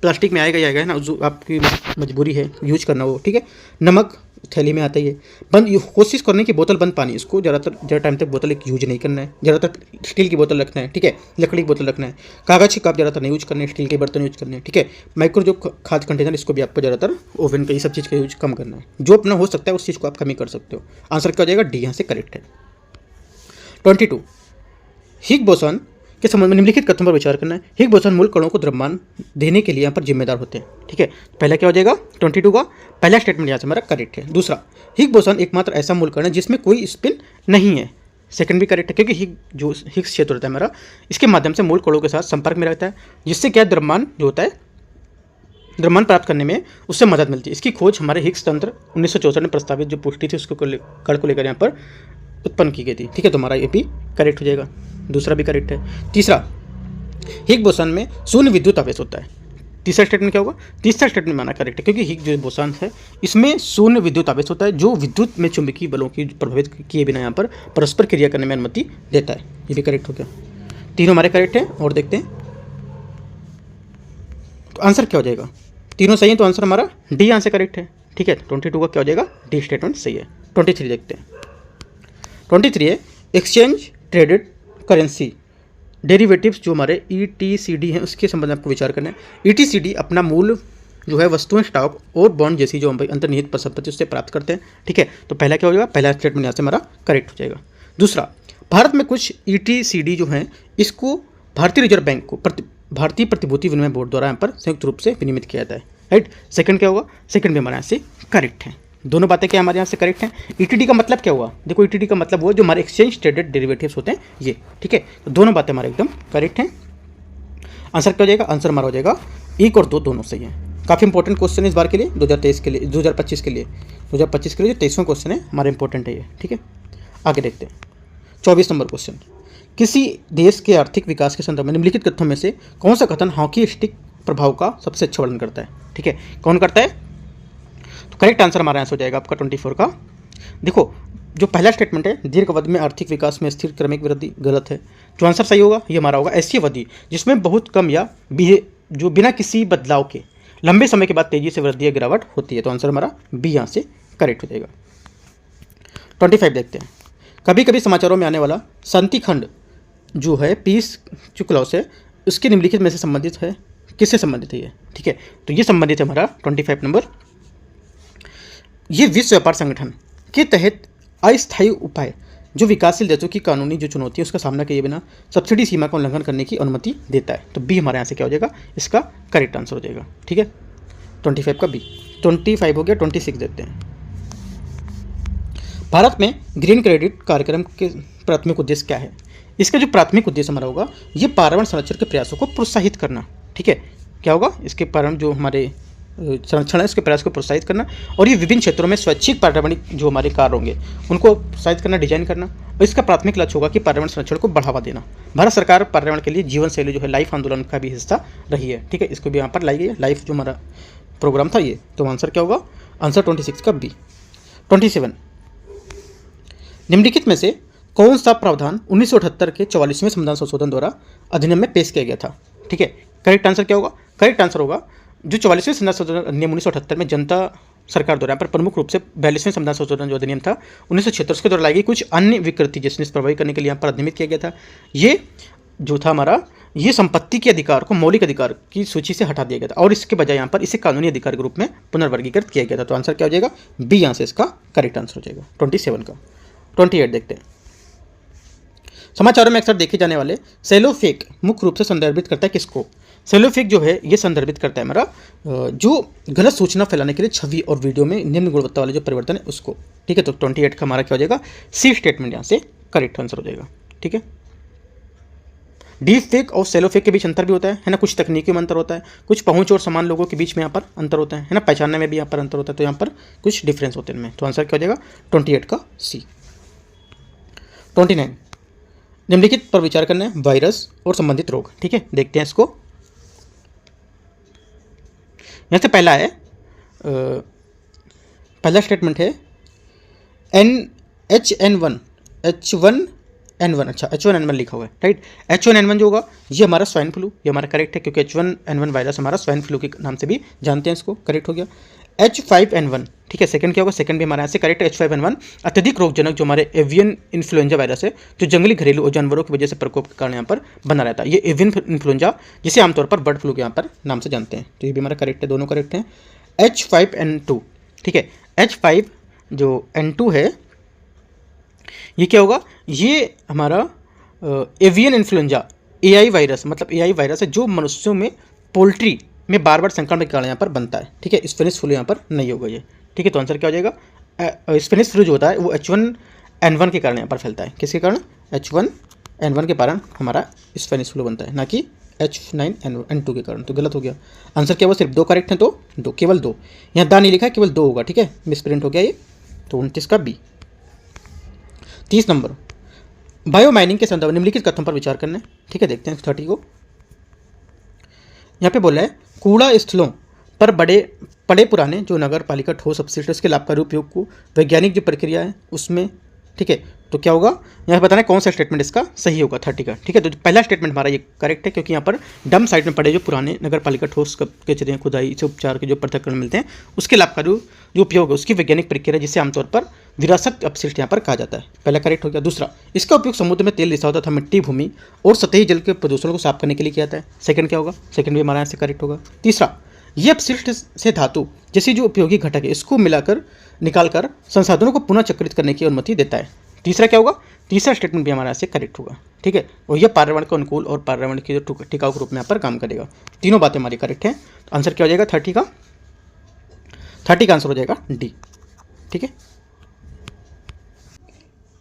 प्लास्टिक में आएगा ही आएगा, है ना, जो आपकी मजबूरी है यूज करना वो। ठीक है, नमक थैली में आता ही है। कोशिश करने की बोतल बंद पानी, इसको ज़्यादा टाइम तक बोतल एक यूज नहीं करना है, ज़्यादातर स्टील की बोतल रखना है। ठीक है, लकड़ी की बोतल रखना है। कागज़ के कप ज़्यादातर नहीं यूज करने, स्टील के बर्तन यूज करने हैं। ठीक है, माइक्रो जो खाद्य कंटेनर इसको भी आपको ज़्यादातर ओवन का ये सब चीज़ का यूज कम करना है। जो अपना हो सकता है उस चीज़ को आप कम ही कर सकते हो। आंसर क्या हो जाएगा, डी यहाँ से करेक्ट है। 22 हिग बोसन के संबंध में निम्नलिखित कथनों पर विचार करना है। हिग बोसन मूल कणों को द्रव्यमान देने के लिए यहाँ पर जिम्मेदार होते हैं। ठीक है, पहला क्या हो जाएगा, 22 का पहला स्टेटमेंट यहाँ से हमारा करेक्ट है। दूसरा, हिग बोसन एकमात्र ऐसा मूल कण है जिसमें कोई स्पिन नहीं है। सेकंड भी करेक्ट है क्योंकि हिग्स क्षेत्र होता है हमारा, इसके माध्यम से मूल कणों के साथ संपर्क में रहता है, जिससे क्या द्रव्यमान जो होता है द्रव्यमान प्राप्त करने में उससे मदद मिलती है। इसकी खोज हमारे हिग्स तंत्र 1964 में प्रस्तावित जो पुष्टि थी उसको कण को लेकर यहाँ पर उत्पन्न की गई थी। ठीक है, तो हमारा ये भी करेक्ट हो जाएगा। दूसरा भी करेक्ट है। तीसरा, हिग बोसन में शून्य विद्युत आवेश होता है। तीसरा स्टेटमेंट क्या होगा, तीसरा स्टेटमेंट माना करेक्ट है क्योंकि हिग जो बोसन है इसमें शून्य विद्युत आवेश होता है जो विद्युत में चुंबकीय बलों की प्रभावित किए बिना यहाँ पर परस्पर क्रिया करने में अनुमति देता है। ये भी करेक्ट हो गया। तीनों हमारे करेक्ट हैं और देखते हैं तो आंसर क्या हो जाएगा। तीनों सही है तो आंसर हमारा डी यहाँ से करेक्ट है। ठीक है, 22 का क्या हो जाएगा, डी स्टेटमेंट सही है। 23 देखते हैं। 23 है एक्सचेंज ट्रेडेड करेंसी डेरिवेटिव्स जो हमारे ETCD हैं उसके संबंध में आपको विचार करना है। ETCD अपना मूल जो है वस्तुएं, स्टॉक और बॉन्ड जैसी जो हम अंतर्निहित संपत्ति उससे प्राप्त करते हैं। ठीक है, तो पहला क्या हो जाएगा, पहला स्टेटमेंट यहाँ से हमारा करेक्ट हो जाएगा। दूसरा, भारत में कुछ ETCD जो हैं इसको भारतीय रिजर्व बैंक को भारतीय प्रतिभूति विनिमय बोर्ड द्वारा यहाँ पर संयुक्त रूप से विनियमित किया जाता है। राइट, सेकंड क्या होगा, सेकंड भी हमारे यहाँ से करेक्ट है। दोनों बातें क्या हमारे यहाँ से करेक्ट हैं। ETD का मतलब क्या हुआ, देखो ETD का मतलब हुआ जो हमारे एक्सचेंज ट्रेडेड डेरिवेटिव्स होते हैं ये। ठीक है, तो दोनों बातें हमारे एकदम करेक्ट हैं। आंसर क्या हो जाएगा, आंसर हमारा हो जाएगा 1 और 2 दोनों सही हैं। काफ़ी इंपॉर्टेंट क्वेश्चन है इस बार के लिए, 2023 के लिए, 2025 के लिए जो 23वां क्वेश्चन है हमारा इंपॉर्टेंट है ये। ठीक है, आगे देखते हैं 24 नंबर क्वेश्चन। किसी देश के आर्थिक विकास के संदर्भ में निम्नलिखित कथनों में से कौन सा कथन हॉकी स्टिक प्रभाव का सबसे अच्छा वर्णन करता है। ठीक है, कौन करता है, करेक्ट आंसर हमारा आंसर हो जाएगा आपका 24 का। देखो जो पहला स्टेटमेंट है दीर्घ अवधि में आर्थिक विकास में स्थिर क्रमिक वृद्धि, गलत है। जो आंसर सही होगा ये हमारा होगा ऐसी अवधि जिसमें बहुत कम या जो बिना किसी बदलाव के लंबे समय के बाद तेजी से वृद्धि या गिरावट होती है। तो आंसर हमारा बी यहाँ से करेक्ट हो जाएगा। 25 देखते हैं। कभी कभी समाचारों में आने वाला शांति खंड जो है पीस जो क्लॉज है उसके निम्नलिखित में से संबंधित है किससे संबंधित है ये, ठीक है। तो ये संबंधित है हमारा 25 नंबर, ये विश्व व्यापार संगठन के तहत अस्थायी उपाय जो विकासशील देशों की कानूनी जो चुनौती है उसका सामना किए बिना सब्सिडी सीमा का उल्लंघन करने की अनुमति देता है। तो बी हमारे यहाँ से क्या हो जाएगा, इसका करेक्ट आंसर हो जाएगा, ठीक है। 25 का बी। 25 हो गया, 26 देखते हैं। भारत में ग्रीन क्रेडिट कार्यक्रम के प्राथमिक उद्देश्य क्या है। इसका जो प्राथमिक उद्देश्य हमारा होगा ये पर्यावरण संरक्षण के प्रयासों को प्रोत्साहित करना, ठीक है। क्या होगा, इसके पर्यावरण जो हमारे संरक्षण है उसके प्रयास को प्रोत्साहित करना, और ये विभिन्न क्षेत्रों में स्वैच्छिक पर्यावरणिक जो हमारे कार्य होंगे उनको प्रोत्साहित करना, डिजाइन करना। और इसका प्राथमिक लक्ष्य होगा कि पर्यावरण संरक्षण को बढ़ावा देना। भारत सरकार पर्यावरण के लिए जीवन शैली जो है लाइफ आंदोलन का भी हिस्सा रही है, ठीक है। इसको भी यहाँ पर लाई गई है, लाइफ जो हमारा प्रोग्राम था ये। तो आंसर क्या होगा, आंसर 26 का बी। 27 निम्नलिखित में से कौन सा प्रावधान 1978 के 44वें संविधान संशोधन द्वारा अधिनियम में पेश किया गया था, ठीक है। करेक्ट आंसर क्या होगा, करेक्ट आंसर होगा जो 44वें संविधान संशोधन अधिनियम 1978 में जनता सरकार द्वारा पर प्रमुख रूप से 42वें संविधान संशोधन जो अधिनियम था 1976 के द्वारा लाई गई कुछ अन्य विकृति जिसने प्रभावी करने के लिए यहाँ पर अधिनियमित किया गया था। ये जो था हमारा, ये संपत्ति के अधिकार को मौलिक अधिकार की सूची से हटा दिया गया था और इसके बजाय यहाँ पर इसे कानूनी अधिकार के रूप में पुनर्वर्गीकृत किया गया था। तो आंसर क्या हो जाएगा, बी यहाँ से इसका करेक्ट आंसर हो जाएगा 27 का। 28 देखते हैं। समाचारों में अक्सर देखे जाने वाले सेलो फेक मुख्य रूप से संदर्भित करता है किसको। सेलो फेक जो है ये संदर्भित करता है हमारा जो गलत सूचना फैलाने के लिए छवि और वीडियो में निम्न गुणवत्ता वाले जो परिवर्तन है उसको, ठीक है। तो 28 का हमारा क्या हो जाएगा, सी स्टेटमेंट यहाँ से करेक्ट आंसर हो जाएगा, ठीक है। डीप फेक और सेलो फेक के बीच अंतर भी होता है ना, कुछ तकनीकी में अंतर होता है, कुछ पहुंच और समान लोगों के बीच में यहाँ पर अंतर होता है ना, पहचानने में भी यहाँ पर अंतर होता है। तो यहाँ पर कुछ डिफरेंस होते हैं इनमें। तो आंसर क्या हो जाएगा 28 का सी। 29 निम्नलिखित पर विचार करना है, वायरस और संबंधित रोग, ठीक है। देखते हैं इसको। यहाँ से पहला है पहला स्टेटमेंट है H1N1 अच्छा H1N1 लिखा हुआ है, राइट। H1N1 जो होगा ये हमारा स्वाइन फ्लू, ये हमारा करेक्ट है क्योंकि H1N1 वायरस हमारा स्वाइन फ्लू के नाम से भी जानते हैं इसको, करेक्ट हो गया। H5N1, ठीक है, सेकंड क्या होगा, सेकंड भी हमारे यहाँ से करेक्ट है। H5N1 अत्यधिक रोगजनक जो हमारे एवियन इन्फ्लुएंजा वायरस है जो जंगली घरेलू जानवरों की वजह से प्रकोप के कारण यहाँ पर बना रहता है। ये एवियन इन्फ्लुएंजा जिसे आमतौर पर बर्ड फ्लू के यहाँ पर नाम से जानते हैं। तो ये भी हमारा करेक्ट है, दोनों करेक्ट हैं। H5N2, ठीक है, H5 जो N2 है ये क्या होगा, ये हमारा एवियन इन्फ्लुएंजा AI वायरस, मतलब AI वायरस है जो मनुष्यों में पोल्ट्री में बार बार संक्रमण के कारण यहाँ पर बनता है, ठीक है। स्पेनिश फ्लू यहाँ पर नहीं होगा ये, ठीक है। तो आंसर क्या हो जाएगा, स्पेनिश फ्लू जो होता है वो H1N1 के कारण यहाँ पर फैलता है। किसके कारण, H1N1 के कारण हमारा स्पेनिश फ्लू बनता है, ना कि H9N2 के कारण। तो गलत हो गया। आंसर क्या हुआ, सिर्फ 2 करेक्ट हैं, तो 2, केवल 2। यहाँ दा नहीं लिखा है, केवल 2 होगा, ठीक है, मिसप्रिंट हो गया ये। तो 29 का बी। 30 नंबर, बायो माइनिंग के संदर्भ निम्नलिखित कथन पर विचार करना है, ठीक है। देखते हैं 30 को। यहाँ पे बोला है कूड़ा स्थलों पर बड़े पुराने जो नगर पालिका ठोस अपशिष्ट के लाभकारी उपयोग को वैज्ञानिक जो प्रक्रिया है उसमें, ठीक है। तो क्या होगा, यहाँ बताना है कौन सा स्टेटमेंट इसका सही होगा 30 का, ठीक है। तो पहला स्टेटमेंट हमारा ये करेक्ट है क्योंकि यहाँ पर डंप साइट में पड़े जो पुराने नगर पालिका ठोस कचरे खुदाई से उपचार के जो पृथक्करण मिलते हैं उसके लाभकारी जो उपयोग है उसकी वैज्ञानिक प्रक्रिया जिसे आमतौर पर विरासत अपशिष्ट यहाँ पर कहा जाता है। पहला करेक्ट हो गया। दूसरा, इसका उपयोग समुद्र में तेल रिसाव तथा मिट्टी, भूमि और सतही जल के प्रदूषण को साफ करने के लिए किया जाता है। सेकंड क्या होगा, सेकंड भी हमारे यहाँ से करेक्ट होगा। तीसरा, ये अपशिष्ट से धातु जैसी जो उपयोगी घटक है इसको निकालकर संसाधनों को पुनः चक्रित करने की अनुमति देता है। तीसरा क्या होगा, तीसरा स्टेटमेंट भी हमारे यहाँ से करेक्ट होगा, ठीक है। और यह पर्यावरण के अनुकूल और पर्यावरण के जो टिकाऊ के रूप में यहाँ पर काम करेगा। तीनों बातें हमारी करेक्ट हैं। तो आंसर क्या हो जाएगा 30 का, 30 का आंसर हो जाएगा डी, ठीक है।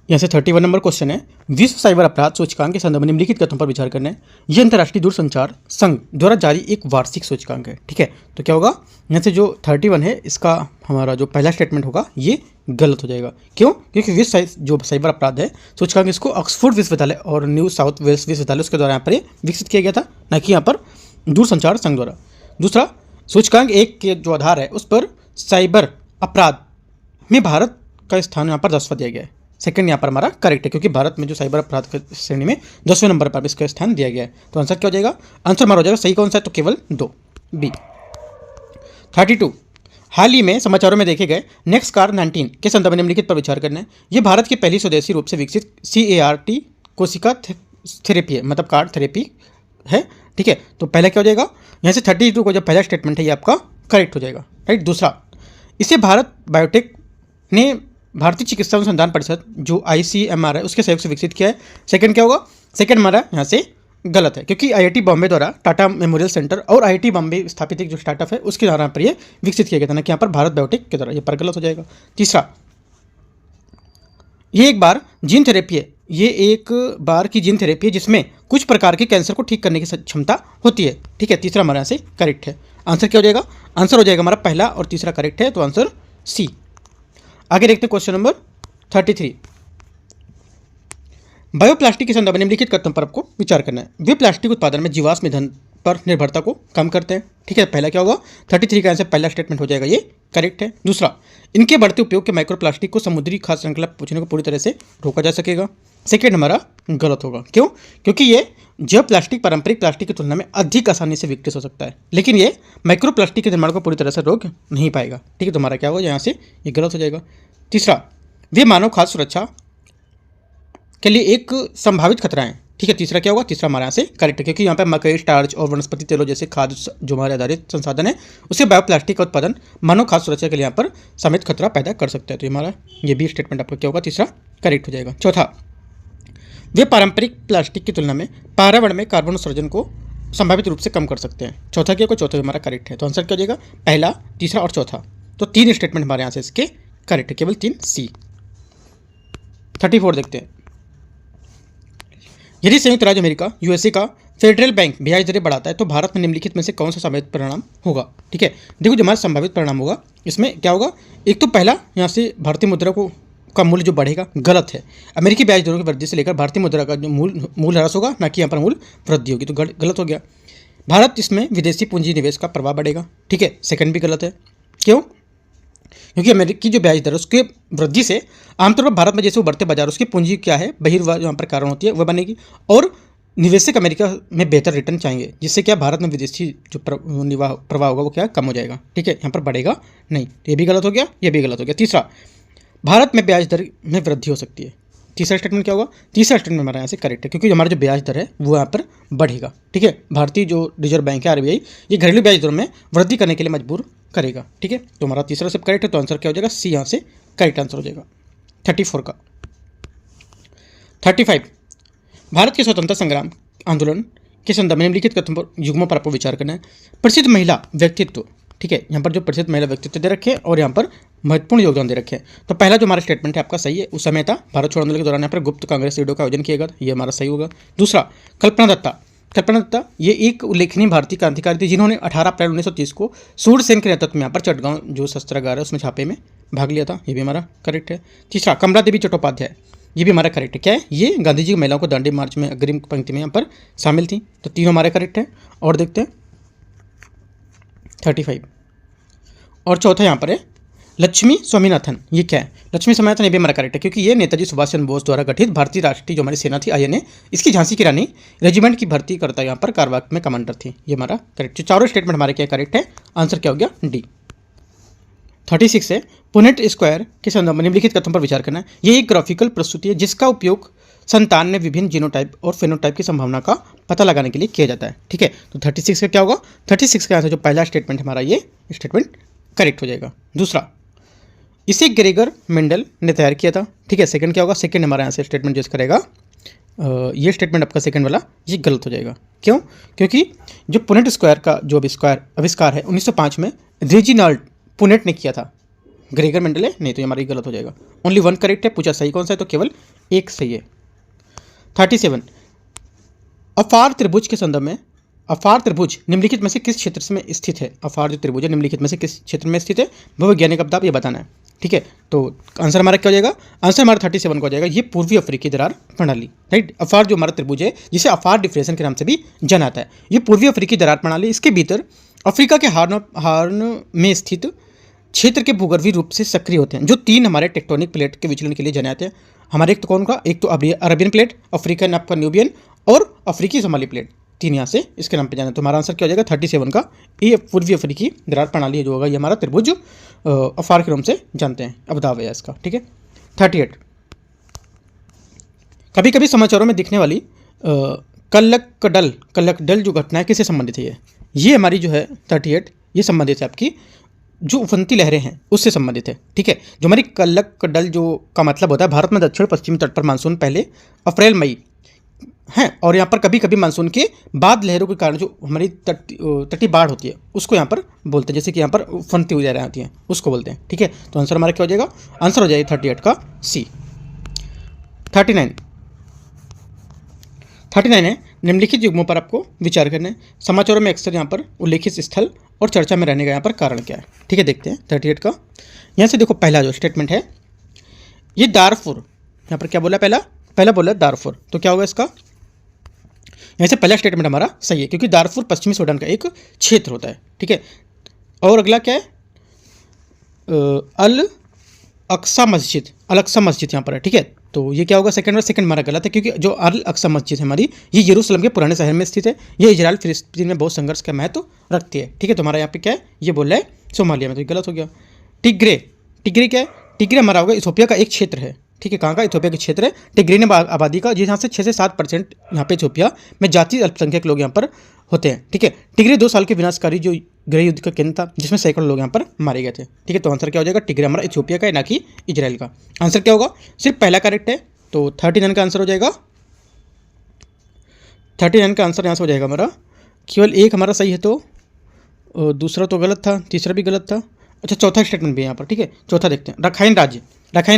यहाँ से 31 नंबर क्वेश्चन है, विश्व साइबर अपराध सूचकांक के संदर्भ में निम्नलिखित कथनों पर विचार करना है। यह अंतर्राष्ट्रीय दूरसंचार संघ द्वारा जारी एक वार्षिक सूचकांक है, ठीक है। तो क्या होगा, यहाँ से जो 31 है इसका हमारा जो पहला स्टेटमेंट होगा ये गलत हो जाएगा। क्यों, क्योंकि विश्व जो साइबर अपराध है सूचकांक इसको ऑक्सफोर्ड विश्वविद्यालय और न्यू साउथ वेल्स विश्वविद्यालय उसके द्वारा यहाँ पर विकसित किया गया था, न कि यहाँ पर दूरसंचार संघ द्वारा। दूसरा, सूचकांक 1 के जो आधार है उस पर साइबर अपराध में भारत का स्थान यहाँ पर 10वां दिया गया है। सेकंड यहाँ पर हमारा करेक्ट है क्योंकि भारत में जो साइबर अपराध की श्रेणी में 10वें नंबर पर इसका स्थान दिया गया है। तो आंसर क्या हो जाएगा, आंसर हमारा हो जाएगा सही कौन सा है, तो केवल 2, बी। 32, हाल ही में समाचारों में देखे गए नेक्स्ट कार 19 के संदर्भ में निम्नलिखित पर विचार करना है। ये भारत की पहली स्वदेशी रूप से विकसित CAR-T कोशिका थेरेपी है, मतलब कार थेरेपी है, ठीक है, तो पहला क्या हो जाएगा, यहाँ से 32 का जो पहला स्टेटमेंट है ये आपका करेक्ट हो जाएगा, राइट। दूसरा, इसे भारत बायोटेक ने भारतीय चिकित्सा अनुसंधान परिषद जो ICMR है उसके सहयोग से विकसित किया है। सेकंड क्या होगा, सेकंड हमारा यहाँ से गलत है, क्योंकि IIT बॉम्बे द्वारा टाटा मेमोरियल सेंटर और IIT बॉम्बे स्थापित एक जो स्टार्टअप है उसके द्वारा पर ये विकसित किया गया था, ना कि यहाँ पर भारत बायोटेक के द्वारा, ये पर गलत हो जाएगा। तीसरा, ये एक बार जीन थेरेपी है, ये एक बार की जीन थेरेपी है जिसमें कुछ प्रकार के कैंसर को ठीक करने की क्षमता होती है, ठीक है। तीसरा हमारे यहाँ से करेक्ट है। आंसर क्या हो जाएगा, आंसर हो जाएगा हमारा पहला और तीसरा करेक्ट है, तो आंसर सी। आगे देखते हैं क्वेश्चन नंबर 33। बायोप्लास्टिक के संदर्भ में निम्नलिखित कथनों पर आपको विचार करना है। वे प्लास्टिक उत्पादन में जीवाश्म ईंधन पर निर्भरता को कम करते हैं, ठीक है। पहला क्या होगा, 33 का आंसर पहला स्टेटमेंट हो जाएगा, ये करेक्ट है। दूसरा, इनके बढ़ते उपयोग के माइक्रोप्लास्टिक को समुद्री खाद्य श्रृंखला पहुंचने को पूरी तरह से रोका जा सकेगा। सेकेंड हमारा गलत होगा, क्यों, क्योंकि ये जैव प्लास्टिक पारंपरिक प्लास्टिक की तुलना में अधिक आसानी से विकसित हो सकता है, लेकिन ये माइक्रोप्लास्टिक के निर्माण को पूरी तरह से रोक नहीं पाएगा, ठीक है। तो हमारा क्या होगा, यहाँ से ये गलत हो जाएगा। तीसरा, वे मानव खाद्य सुरक्षा के लिए एक संभावित खतरा है, ठीक है। तीसरा क्या होगा, तीसरा हमारे यहाँ से करेक्ट है, क्योंकि यहाँ पे मकई, स्टार्च और वनस्पति तेलों जैसे खाद्य जो हमारे आधारित संसाधन है उससे बायोप्लास्टिक का उत्पादन मानव खाद्य सुरक्षा के लिए यहाँ पर समेत खतरा पैदा कर सकता है। तो हमारा ये भी स्टेटमेंट आपका क्या होगा, तीसरा करेक्ट हो जाएगा। चौथा, वे पारंपरिक प्लास्टिक की तुलना में पर्यावरण में कार्बन उत्सर्जन को संभावित रूप से कम कर सकते हैं। चौथा क्या होगा, चौथा हमारा करेक्ट है। तो आंसर क्या हो जाएगा, पहला, तीसरा और चौथा, तो 3 स्टेटमेंट हमारे यहाँ से इसके करेक्ट है, केवल 3 सी। 34 देखते हैं। यदि संयुक्त राज्य अमेरिका USA का फेडरल बैंक ब्याज दरें बढ़ाता है तो भारत में निम्नलिखित में से कौन सा संभावित परिणाम होगा, ठीक है। देखो जो हमारा संभावित परिणाम होगा इसमें क्या होगा, एक तो पहला यहाँ से भारतीय मुद्रा का मूल्य जो बढ़ेगा, गलत है। अमेरिकी ब्याज दरों की वृद्धि से लेकर भारतीय मुद्रा का जो मूल ह्रास होगा, ना कि यहाँ पर मूल वृद्धि होगी, तो गलत हो गया। भारत इसमें विदेशी पूंजी निवेश का प्रभाव बढ़ेगा, ठीक है। सेकंड भी गलत है, क्यों, क्योंकि अमेरिकी जो ब्याज दर है उसके वृद्धि से आमतौर पर भारत में जैसे वो बढ़ते बाजार उसकी पूंजी क्या है, बहिर्वाह यहाँ पर कारण होती है वह बनेगी, और निवेशक अमेरिका में बेहतर रिटर्न चाहेंगे, जिससे क्या भारत में विदेशी जो प्रवाह होगा वो क्या कम हो जाएगा, ठीक है, यहाँ पर बढ़ेगा नहीं। ये भी गलत हो गया, ये भी गलत हो गया। तीसरा, भारत में ब्याज दर में वृद्धि हो सकती है। तीसरा स्टेटमेंट क्या होगा, तीसरा स्टेटमेंट हमारे यहाँ से करेक्ट है, क्योंकि हमारा जो ब्याज दर है वो यहाँ पर बढ़ेगा, ठीक है। भारतीय जो रिजर्व बैंक है RBI ये घरेलू ब्याज दरों में वृद्धि करने के लिए मजबूर करेगा, ठीक है। तो हमारा तीसरा सब करेक्ट है, तो आंसर क्या हो जाएगा, सी यहाँ से करेक्ट आंसर हो जाएगा 34 का। 35, भारत के स्वतंत्रता संग्राम आंदोलन के संदर्भ में निम्नलिखित कथनों पर युग्मों पर आपको विचार करना है। प्रसिद्ध महिला व्यक्तित्व, ठीक है, यहाँ पर जो प्रसिद्ध महिला व्यक्तित्व दे रखे हैं और यहाँ पर महत्वपूर्ण योगदान दे रखे हैं। तो पहला जो हमारा स्टेटमेंट है आपका सही है, उस समय था भारत छोड़ो आंदोलन के दौरान यहाँ पर गुप्त कांग्रेस रेडियो का आयोजन किया गया, ये हमारा सही होगा। दूसरा, कल्पना दत्ता ये एक उल्लेखनीय भारतीय क्रांतिकारी थी जिन्होंने 18 अप्रैल 1930 को सूरसेन के नेतृत्व में यहाँ पर चटगांव जो शस्त्रागार है उसमें छापे में भाग लिया था, ये भी हमारा करेक्ट है। तीसरा, कमला देवी चट्टोपाध्याय, ये भी हमारा करेक्ट है। क्या है, ये गांधी जी की महिलाओं को दांडी मार्च में अग्रिम पंक्ति में यहाँ पर शामिल थी, तो तीनों हमारे करेक्ट है। और देखते हैं 35 और चौथा यहाँ पर है लक्ष्मी स्वामीनाथन, ये क्या है, लक्ष्मी स्वामीनाथन ये भी हमारा करेक्ट है, क्योंकि ये नेताजी सुभाष चंद्र बोस द्वारा गठित भारतीय राष्ट्रीय जो हमारी सेना थी INA इसकी झांसी की रानी रेजिमेंट की भर्ती करता यहाँ पर कारवाक में कमांडर थी, ये हमारा करेक्ट। चारों स्टेटमेंट हमारे क्या करेक्ट है, आंसर क्या हो गया, डी। 36 है, पुनेट स्क्वायर के संदर्भ में निम्नलिखित कथनों पर विचार करना है। ये एक ग्राफिकल प्रस्तुति है जिसका उपयोग संतान में विभिन्न जीनोटाइप और फेनोटाइप की संभावना का पता लगाने के लिए किया जाता है, ठीक है। तो 36 का क्या होगा, 36 का आंसर जो पहला स्टेटमेंट हमारा ये स्टेटमेंट करेक्ट हो जाएगा। दूसरा, इसे ग्रेगर मेंडल ने तैयार किया था, ठीक है। सेकंड क्या होगा, सेकंड हमारा यहाँ से स्टेटमेंट जो करेगा ये स्टेटमेंट आपका सेकंड वाला ये गलत हो जाएगा, क्यों, क्योंकि जो पुनेट स्क्वायर का जो आविष्कार है 1905 में रेजिनाल्ड पुनेट ने किया था, ग्रेगर मेंडल है नहीं, तो हमारा गलत हो जाएगा। ओनली 1 करेक्ट है, पूछा सही कौन सा है, तो केवल 1 सही है। 37, अफार त्रिभुज के संदर्भ में अफार त्रिभुज निम्नलिखित में से किस क्षेत्र में स्थित है, अफार जो त्रिभुज है निम्नलिखित में से किस क्षेत्र में स्थित है, भूवैज्ञानिक अब ये बताना है, ठीक है। तो आंसर हमारा क्या हो जाएगा, आंसर हमारा 37 का हो जाएगा, ये पूर्वी अफ्रीकी दरार प्रणाली, राइट। अफार जो हमारा त्रिभुज है जिसे अफार डिप्रेशन के नाम से भी जाना जाता है, ये पूर्वी अफ्रीकी दरार प्रणाली, इसके भीतर अफ्रीका के हार्न में स्थित क्षेत्र के भूगर्भीय रूप से सक्रिय होते हैं, जो 3 हमारे टेक्टोनिक प्लेट के विचलन के लिए जाने जाते हैं। हमारे एक तो कौन का, एक तो अरबियन प्लेट, अफ्रीकन आपका न्यूबियन और अफ्रीकी सोमाली प्लेट, 3 यहाँ से इसके नाम पे जाना है। तो हमारा आंसर क्या हो जाएगा 37 का, ये पूर्वी अफ्रीकी दरार प्रणाली जो होगा ये हमारा त्रिभुज अफार के नाम से जानते हैं, अब दाव है इसका, ठीक है। 38, कभी कभी समाचारों में दिखने वाली कल्लकडल जो घटना है किससे संबंधित है? ये हमारी जो है 38 ये संबंधित है आपकी जो उफनती लहरें हैं उससे संबंधित है। ठीक है, जो हमारी कल्लकडल जो का मतलब होता है भारत में दक्षिण पश्चिमी तट पर मानसून पहले अप्रैल मई है और यहाँ पर कभी कभी मानसून के बाद लहरों के कारण जो हमारी तटीय बाढ़ होती है उसको यहाँ पर बोलते हैं, जैसे कि यहाँ पर उफनती हुई लहरें आती हैं उसको बोलते हैं। ठीक है, तो आंसर हमारा क्या हो जाएगा? आंसर हो जाएगा 38 का सी। 39 है, निम्नलिखित युग्मों पर आपको विचार करना है। समाचारों में अक्सर यहाँ पर उल्लेखित स्थल और चर्चा में रहने का यहाँ पर कारण क्या है? ठीक है, देखते हैं 38 का। यहाँ से देखो पहला जो स्टेटमेंट है ये दारफुर, यहाँ पर क्या बोला? पहला बोला दारफुर, तो क्या होगा इसका? यहाँ से पहला स्टेटमेंट हमारा सही है क्योंकि दारफुर पश्चिमी सूडान का एक क्षेत्र होता है। ठीक है, और अगला क्या है? अल अक्सा मस्जिद यहाँ पर है। ठीक है, तो ये क्या होगा? सेकंड हमारा गलत है क्योंकि जो अल अक्सा मस्जिद है हमारी ये यरूशलेम के पुराने शहर में स्थित है। ये इजराइल फिलिस्तीन में बहुत संघर्ष का महत्व रखती है। ठीक है, तो हमारा यहाँ पे क्या है? ये बोल रहा है सोमालिया में, तो ये गलत हो गया। टिग्रे क्या है? टिग्रे हमारा होगा इथोपिया का एक क्षेत्र है। ठीक है, कहाँ का? इथोपिया का क्षेत्र है। टिग्रिन आबादी का जहाँ से 6 से 7% यहाँ पे इथोपिया में जातीय अल्पसंख्यक लोग यहाँ पर होते हैं। ठीक है, टिग्रे 2 साल के विनाशकारी जो गृह युद्ध का केंद्र था जिसमें सैकड़ों लोग यहाँ पर मारे गए थे। ठीक है, तो आंसर क्या हो जाएगा? टिग्रे हमारा इथोपिया का है ना कि इजराइल का। आंसर क्या होगा? सिर्फ पहला करेक्ट है, तो 39 का आंसर हो जाएगा। 39 का आंसर यहाँ से हो जाएगा हमारा, केवल एक हमारा सही है तो दूसरा तो गलत था, तीसरा भी गलत था। अच्छा, चौथा स्टेटमेंट भी है यहाँ पर। ठीक है, चौथा देखते हैं। रखाइन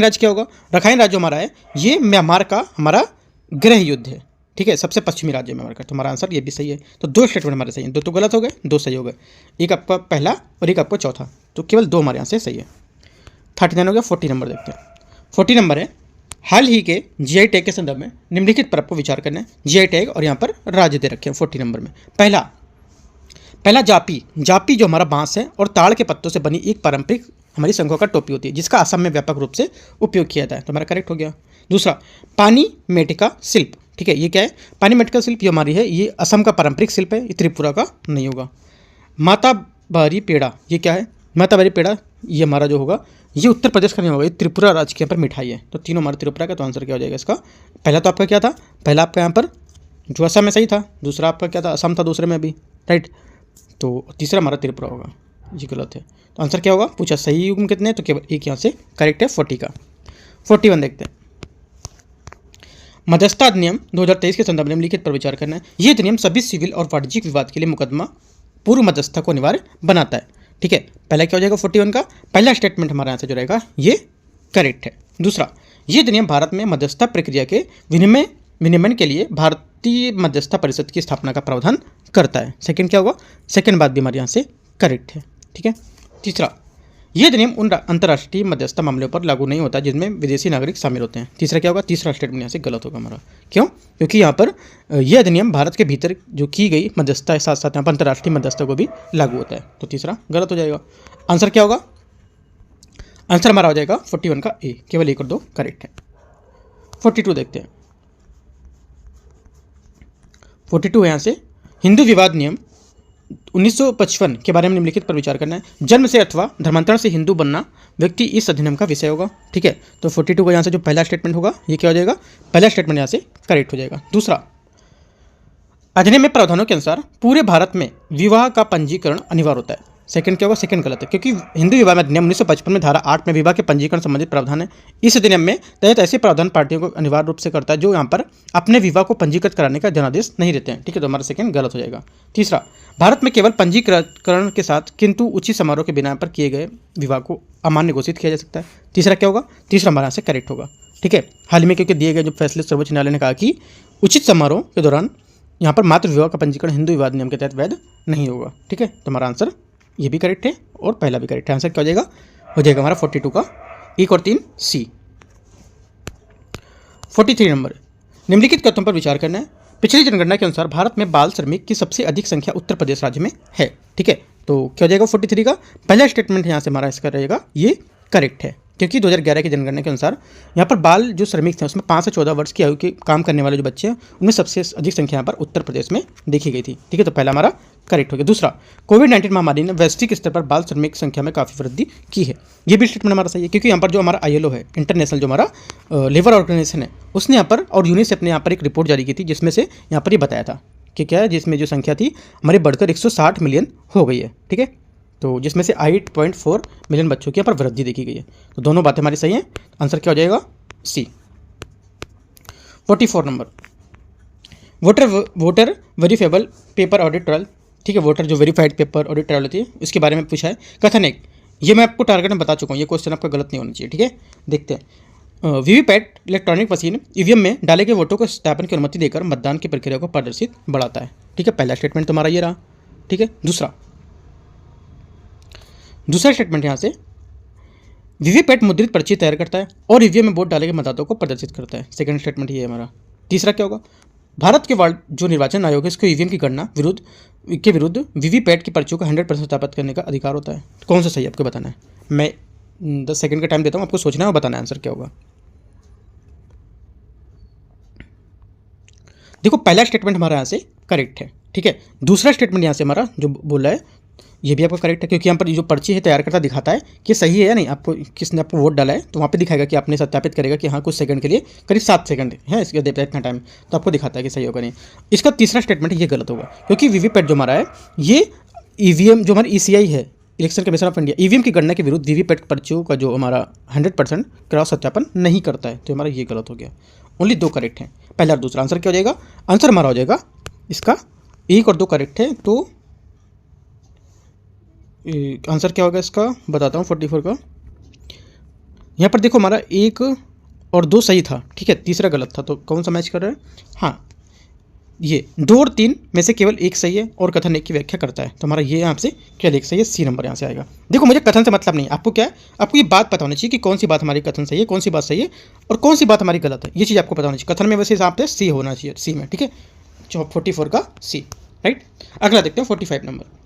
राज्य क्या होगा? रखाइन राज्य हमारा है ये म्यांमार का हमारा गृह युद्ध है। ठीक है, सबसे पश्चिमी राज्य म्यांमार का, तो हमारा आंसर ये भी सही है। तो 2 स्टेटमेंट हमारे सही हैं, 2 तो गलत हो गए, 2 सही हो गए। एक आपका पहला और एक आपका चौथा, तो केवल 2 हमारे यहाँ से सही है। 39 हो गया। 40 नंबर देखते हैं। 40 नंबर है, हाल ही के जीआई टैग के संदर्भ में निम्नलिखित पर आपको विचार करना है। जीआई टैग और यहाँ पर राज्य दे रखे हैं 40 नंबर में। पहला जापी जो हमारा बांस है और ताड़ के पत्तों से बनी एक पारंपरिक हमारी संघों का टोपी होती है जिसका असम में व्यापक रूप से उपयोग किया जाता है, तो हमारा करेक्ट हो गया। दूसरा, पानी मेटिका शिल्प। ठीक है, ये क्या है? पानी मेटिका शिल्प ये हमारी है, ये असम का पारंपरिक शिल्प है, ये त्रिपुरा का नहीं होगा। माताबारी पेड़ा ये क्या है? माताबारी पेड़ा ये हमारा जो होगा ये उत्तर प्रदेश का नहीं होगा, ये त्रिपुरा राज्य के यहाँ पर मिठाई है, तो तीनों हमारे त्रिपुरा का। तो आंसर क्या हो जाएगा इसका? पहला तो आपका क्या था? पहला आपका यहाँ पर जो असम में सही था, दूसरा आपका क्या था? असम था दूसरे में भी, राइट। तो तीसरा हमारा त्रिपुरा होगा, ये गलत है। तो आंसर क्या होगा? पूछा सही युग्म कितने हैं, तो केवल एक यहाँ से करेक्ट है 40 का। 41 देखते हैं। मध्यस्थता अधिनियम 2023 के संदर्भ में निम्नलिखित पर विचार करना है। ये अधिनियम सभी सिविल और वाणिज्यिक विवाद के लिए मुकदमा पूर्व मध्यस्थता को अनिवार्य बनाता है। ठीक है, पहला क्या हो जाएगा? 41 का पहला स्टेटमेंट हमारा यहाँ से जो रहेगा ये करेक्ट है। दूसरा, ये अधिनियम भारत में मध्यस्थता प्रक्रिया के विनियमन के लिए भारतीय मध्यस्थता परिषद की स्थापना का प्रावधान करता है। सेकंड क्या होगा? सेकंड बात भी हमारे यहाँ से करेक्ट है। ठीक है, तीसरा, यह अधिनियम उन अंतर्राष्ट्रीय मध्यस्थता मामलों पर लागू नहीं होता जिनमें विदेशी नागरिक शामिल होते हैं। तीसरा क्या होगा? तीसरा स्टेटमेंट यहाँ से गलत होगा हमारा। क्यों? क्योंकि यहाँ पर यह अधिनियम भारत के भीतर जो की गई मध्यस्थता के साथ साथ यहाँ पर अंतर्राष्ट्रीय मध्यस्थता को भी लागू होता है, तो तीसरा गलत हो जाएगा। आंसर क्या होगा? आंसर हमारा हो जाएगा 41 का ए, केवल 1 और 2 करेक्ट है। 42 देखते हैं। 42 है यहाँ से, हिंदू विवाद नियम 1955 के बारे में निम्नलिखित पर विचार करना है। जन्म से अथवा धर्मांतरण से हिंदू बनना व्यक्ति इस अधिनियम का विषय होगा। ठीक है, तो 42 का यहाँ से जो पहला स्टेटमेंट होगा ये क्या हो जाएगा? पहला स्टेटमेंट यहाँ से करेक्ट हो जाएगा। दूसरा, अधिनियम में प्रावधानों के अनुसार पूरे भारत में विवाह का पंजीकरण अनिवार्य होता है। सेकंड क्या होगा? सेकंड गलत है क्योंकि हिंदू विवाह अधिनियम 1955 में धारा 8 में विवाह के पंजीकरण संबंधित प्रावधान है। इस अधिनियम में तहत ऐसे प्रावधान पार्टियों को अनिवार्य रूप से करता है जो यहाँ पर अपने विवाह को पंजीकृत कराने का जनादेश नहीं देते हैं। ठीक है, तो हमारा सेकंड गलत हो जाएगा। तीसरा, भारत में केवल पंजीकरण के साथ किंतु उचित समारोह के बिना पर किए गए विवाह को अमान्य घोषित किया जा सकता है। तीसरा क्या होगा? तीसरा हमारे यहाँ से करेक्ट होगा। ठीक है, हाल में क्योंकि दिए गए जो फैसले सर्वोच्च न्यायालय ने कहा कि उचित समारोह के दौरान यहाँ पर मातृ विवाह का पंजीकरण हिंदू विवाह नियम के तहत वैध नहीं होगा। ठीक है, तो हमारा आंसर ये भी करेक्ट है और पहला भी करेक्ट है। आंसर क्या हो जाएगा? हो जाएगा हमारा 42 का 1 और 3 सी। 43 नंबर, निम्नलिखित कथनों पर विचार करना है। पिछली जनगणना के अनुसार भारत में बाल श्रमिक की सबसे अधिक संख्या उत्तर प्रदेश राज्य में है। ठीक है, तो क्या हो जाएगा? 43 का पहला स्टेटमेंट यहाँ से हमारा इसका रहेगा ये करेक्ट है क्योंकि 2011 की जनगणना के अनुसार यहाँ पर बाल जो श्रमिक थे उसमें 5 से 14 वर्ष की आयु के काम करने वाले जो बच्चे हैं उनमें सबसे अधिक संख्या यहाँ पर उत्तर प्रदेश में देखी गई थी। ठीक है, तो पहला हमारा करेक्ट हो गया। दूसरा, कोविड-19 महामारी ने वैश्विक स्तर पर बाल श्रमिक संख्या में काफ़ी वृद्धि की है। ये भी स्टेटमेंट हमारा सही है, क्योंकि यहाँ पर जो हमारा आईएलओ है, इंटरनेशनल जो हमारा लेबर ऑर्गेनाइजेशन है, उसने यहाँ पर और यूनिसेफ ने यहाँ पर एक रिपोर्ट जारी की थी, जिसमें से यहाँ पर ये बताया था कि क्या है, जिसमें जो संख्या थी हमारी बढ़कर 160 मिलियन हो गई है। ठीक है, तो जिसमें से 8.4 मिलियन बच्चों की यहाँ पर वृद्धि देखी गई है। तो दोनों बातें हमारी सही हैं। आंसर क्या हो जाएगा? C. 44 number, voter verifiable paper audit trial. ठीक है, वोटर जो वेरीफाइड पेपर ऑडिट ट्रायल होती है, उसके बारे में पूछा है। कथन एक, ये मैं आपको टारगेट में बता चुका हूँ, ये क्वेश्चन आपका गलत नहीं होना चाहिए। ठीक है, देखते हैं। वीवीपैट इलेक्ट्रॉनिक मशीन ईवीएम में डाले गए वोटों को सत्यापन की अनुमति देकर मतदान की प्रक्रिया को पारदर्शित बढ़ाता है। ठीक है, पहला स्टेटमेंट तुम्हारा ये रहा। ठीक है, दूसरा स्टेटमेंट यहाँ से, वीवीपैट मुद्रित पर्ची तैयार करता है और ईवीएम में वोट डाले गए मतदाताओं को प्रदर्शित करता है। सेकंड स्टेटमेंट ये है हमारा। तीसरा क्या होगा? भारत के जो निर्वाचन आयोग है, इसको ईवीएम की गणना के विरुद्ध वीवीपैट की पर्चियों को 100% सत्यापित करने का अधिकार होता है। तो कौन सा सही आपको बताना है? मैं 10 सेकंड का टाइम देता हूँ, आपको सोचना है और बताना है आंसर क्या होगा। देखो, पहला स्टेटमेंट हमारा यहाँ से करेक्ट है। ठीक है, दूसरा स्टेटमेंट यहाँ से हमारा जो बोला है ये भी आपका करेक्ट है, क्योंकि यहाँ पर जो पर्ची है तैयार करता दिखाता है कि सही है या नहीं। आपको किसने आपको वोट डाला है तो वहाँ पे दिखाएगा कि आपने सत्यापित करेगा कि हाँ कुछ सेकंड के लिए, करीब 7 सेकंड है इसके देता है इतना टाइम, तो आपको दिखाता है कि सही होगा नहीं। इसका तीसरा स्टेटमेंट ये गलत होगा, क्योंकि वीवीपैट जो हमारा है ये ईवीएम जो हमारी ईसीआई है, election commission of India, EVM की गणना के विरुद्ध वीवीपैट पर्चियों का जो हमारा 100% क्रॉस सत्यापन नहीं करता है। तो हमारा ये गलत हो गया। ओनली 2 करेक्ट हैं, पहला और दूसरा। आंसर क्या हो जाएगा? आंसर हमारा हो जाएगा इसका 1 और 2 करेक्ट है। तो आंसर क्या होगा इसका बताता हूँ। 44 का यहाँ पर देखो, हमारा 1 और 2 सही था। ठीक है, तीसरा गलत था, तो कौन सा मैच कर रहा है? हाँ, ये 2 और 3 में से केवल 1 सही है और कथन 1 की व्याख्या करता है। तो हमारा ये यहाँ से केवल 1 सही है, सी नंबर यहाँ से आएगा। देखो, मुझे कथन से मतलब नहीं, आपको क्या है, आपको ये बात पता होनी चाहिए कि कौन सी बात हमारी कथन सही है, कौन सी बात सही है और कौन सी बात हमारी गलत है। ये चीज़ आपको पता होनी चाहिए। कथन में वैसे हिसाब से सी होना चाहिए, सी में। ठीक है, 44 का सी, राइट। अगला देखते हैं 45 नंबर।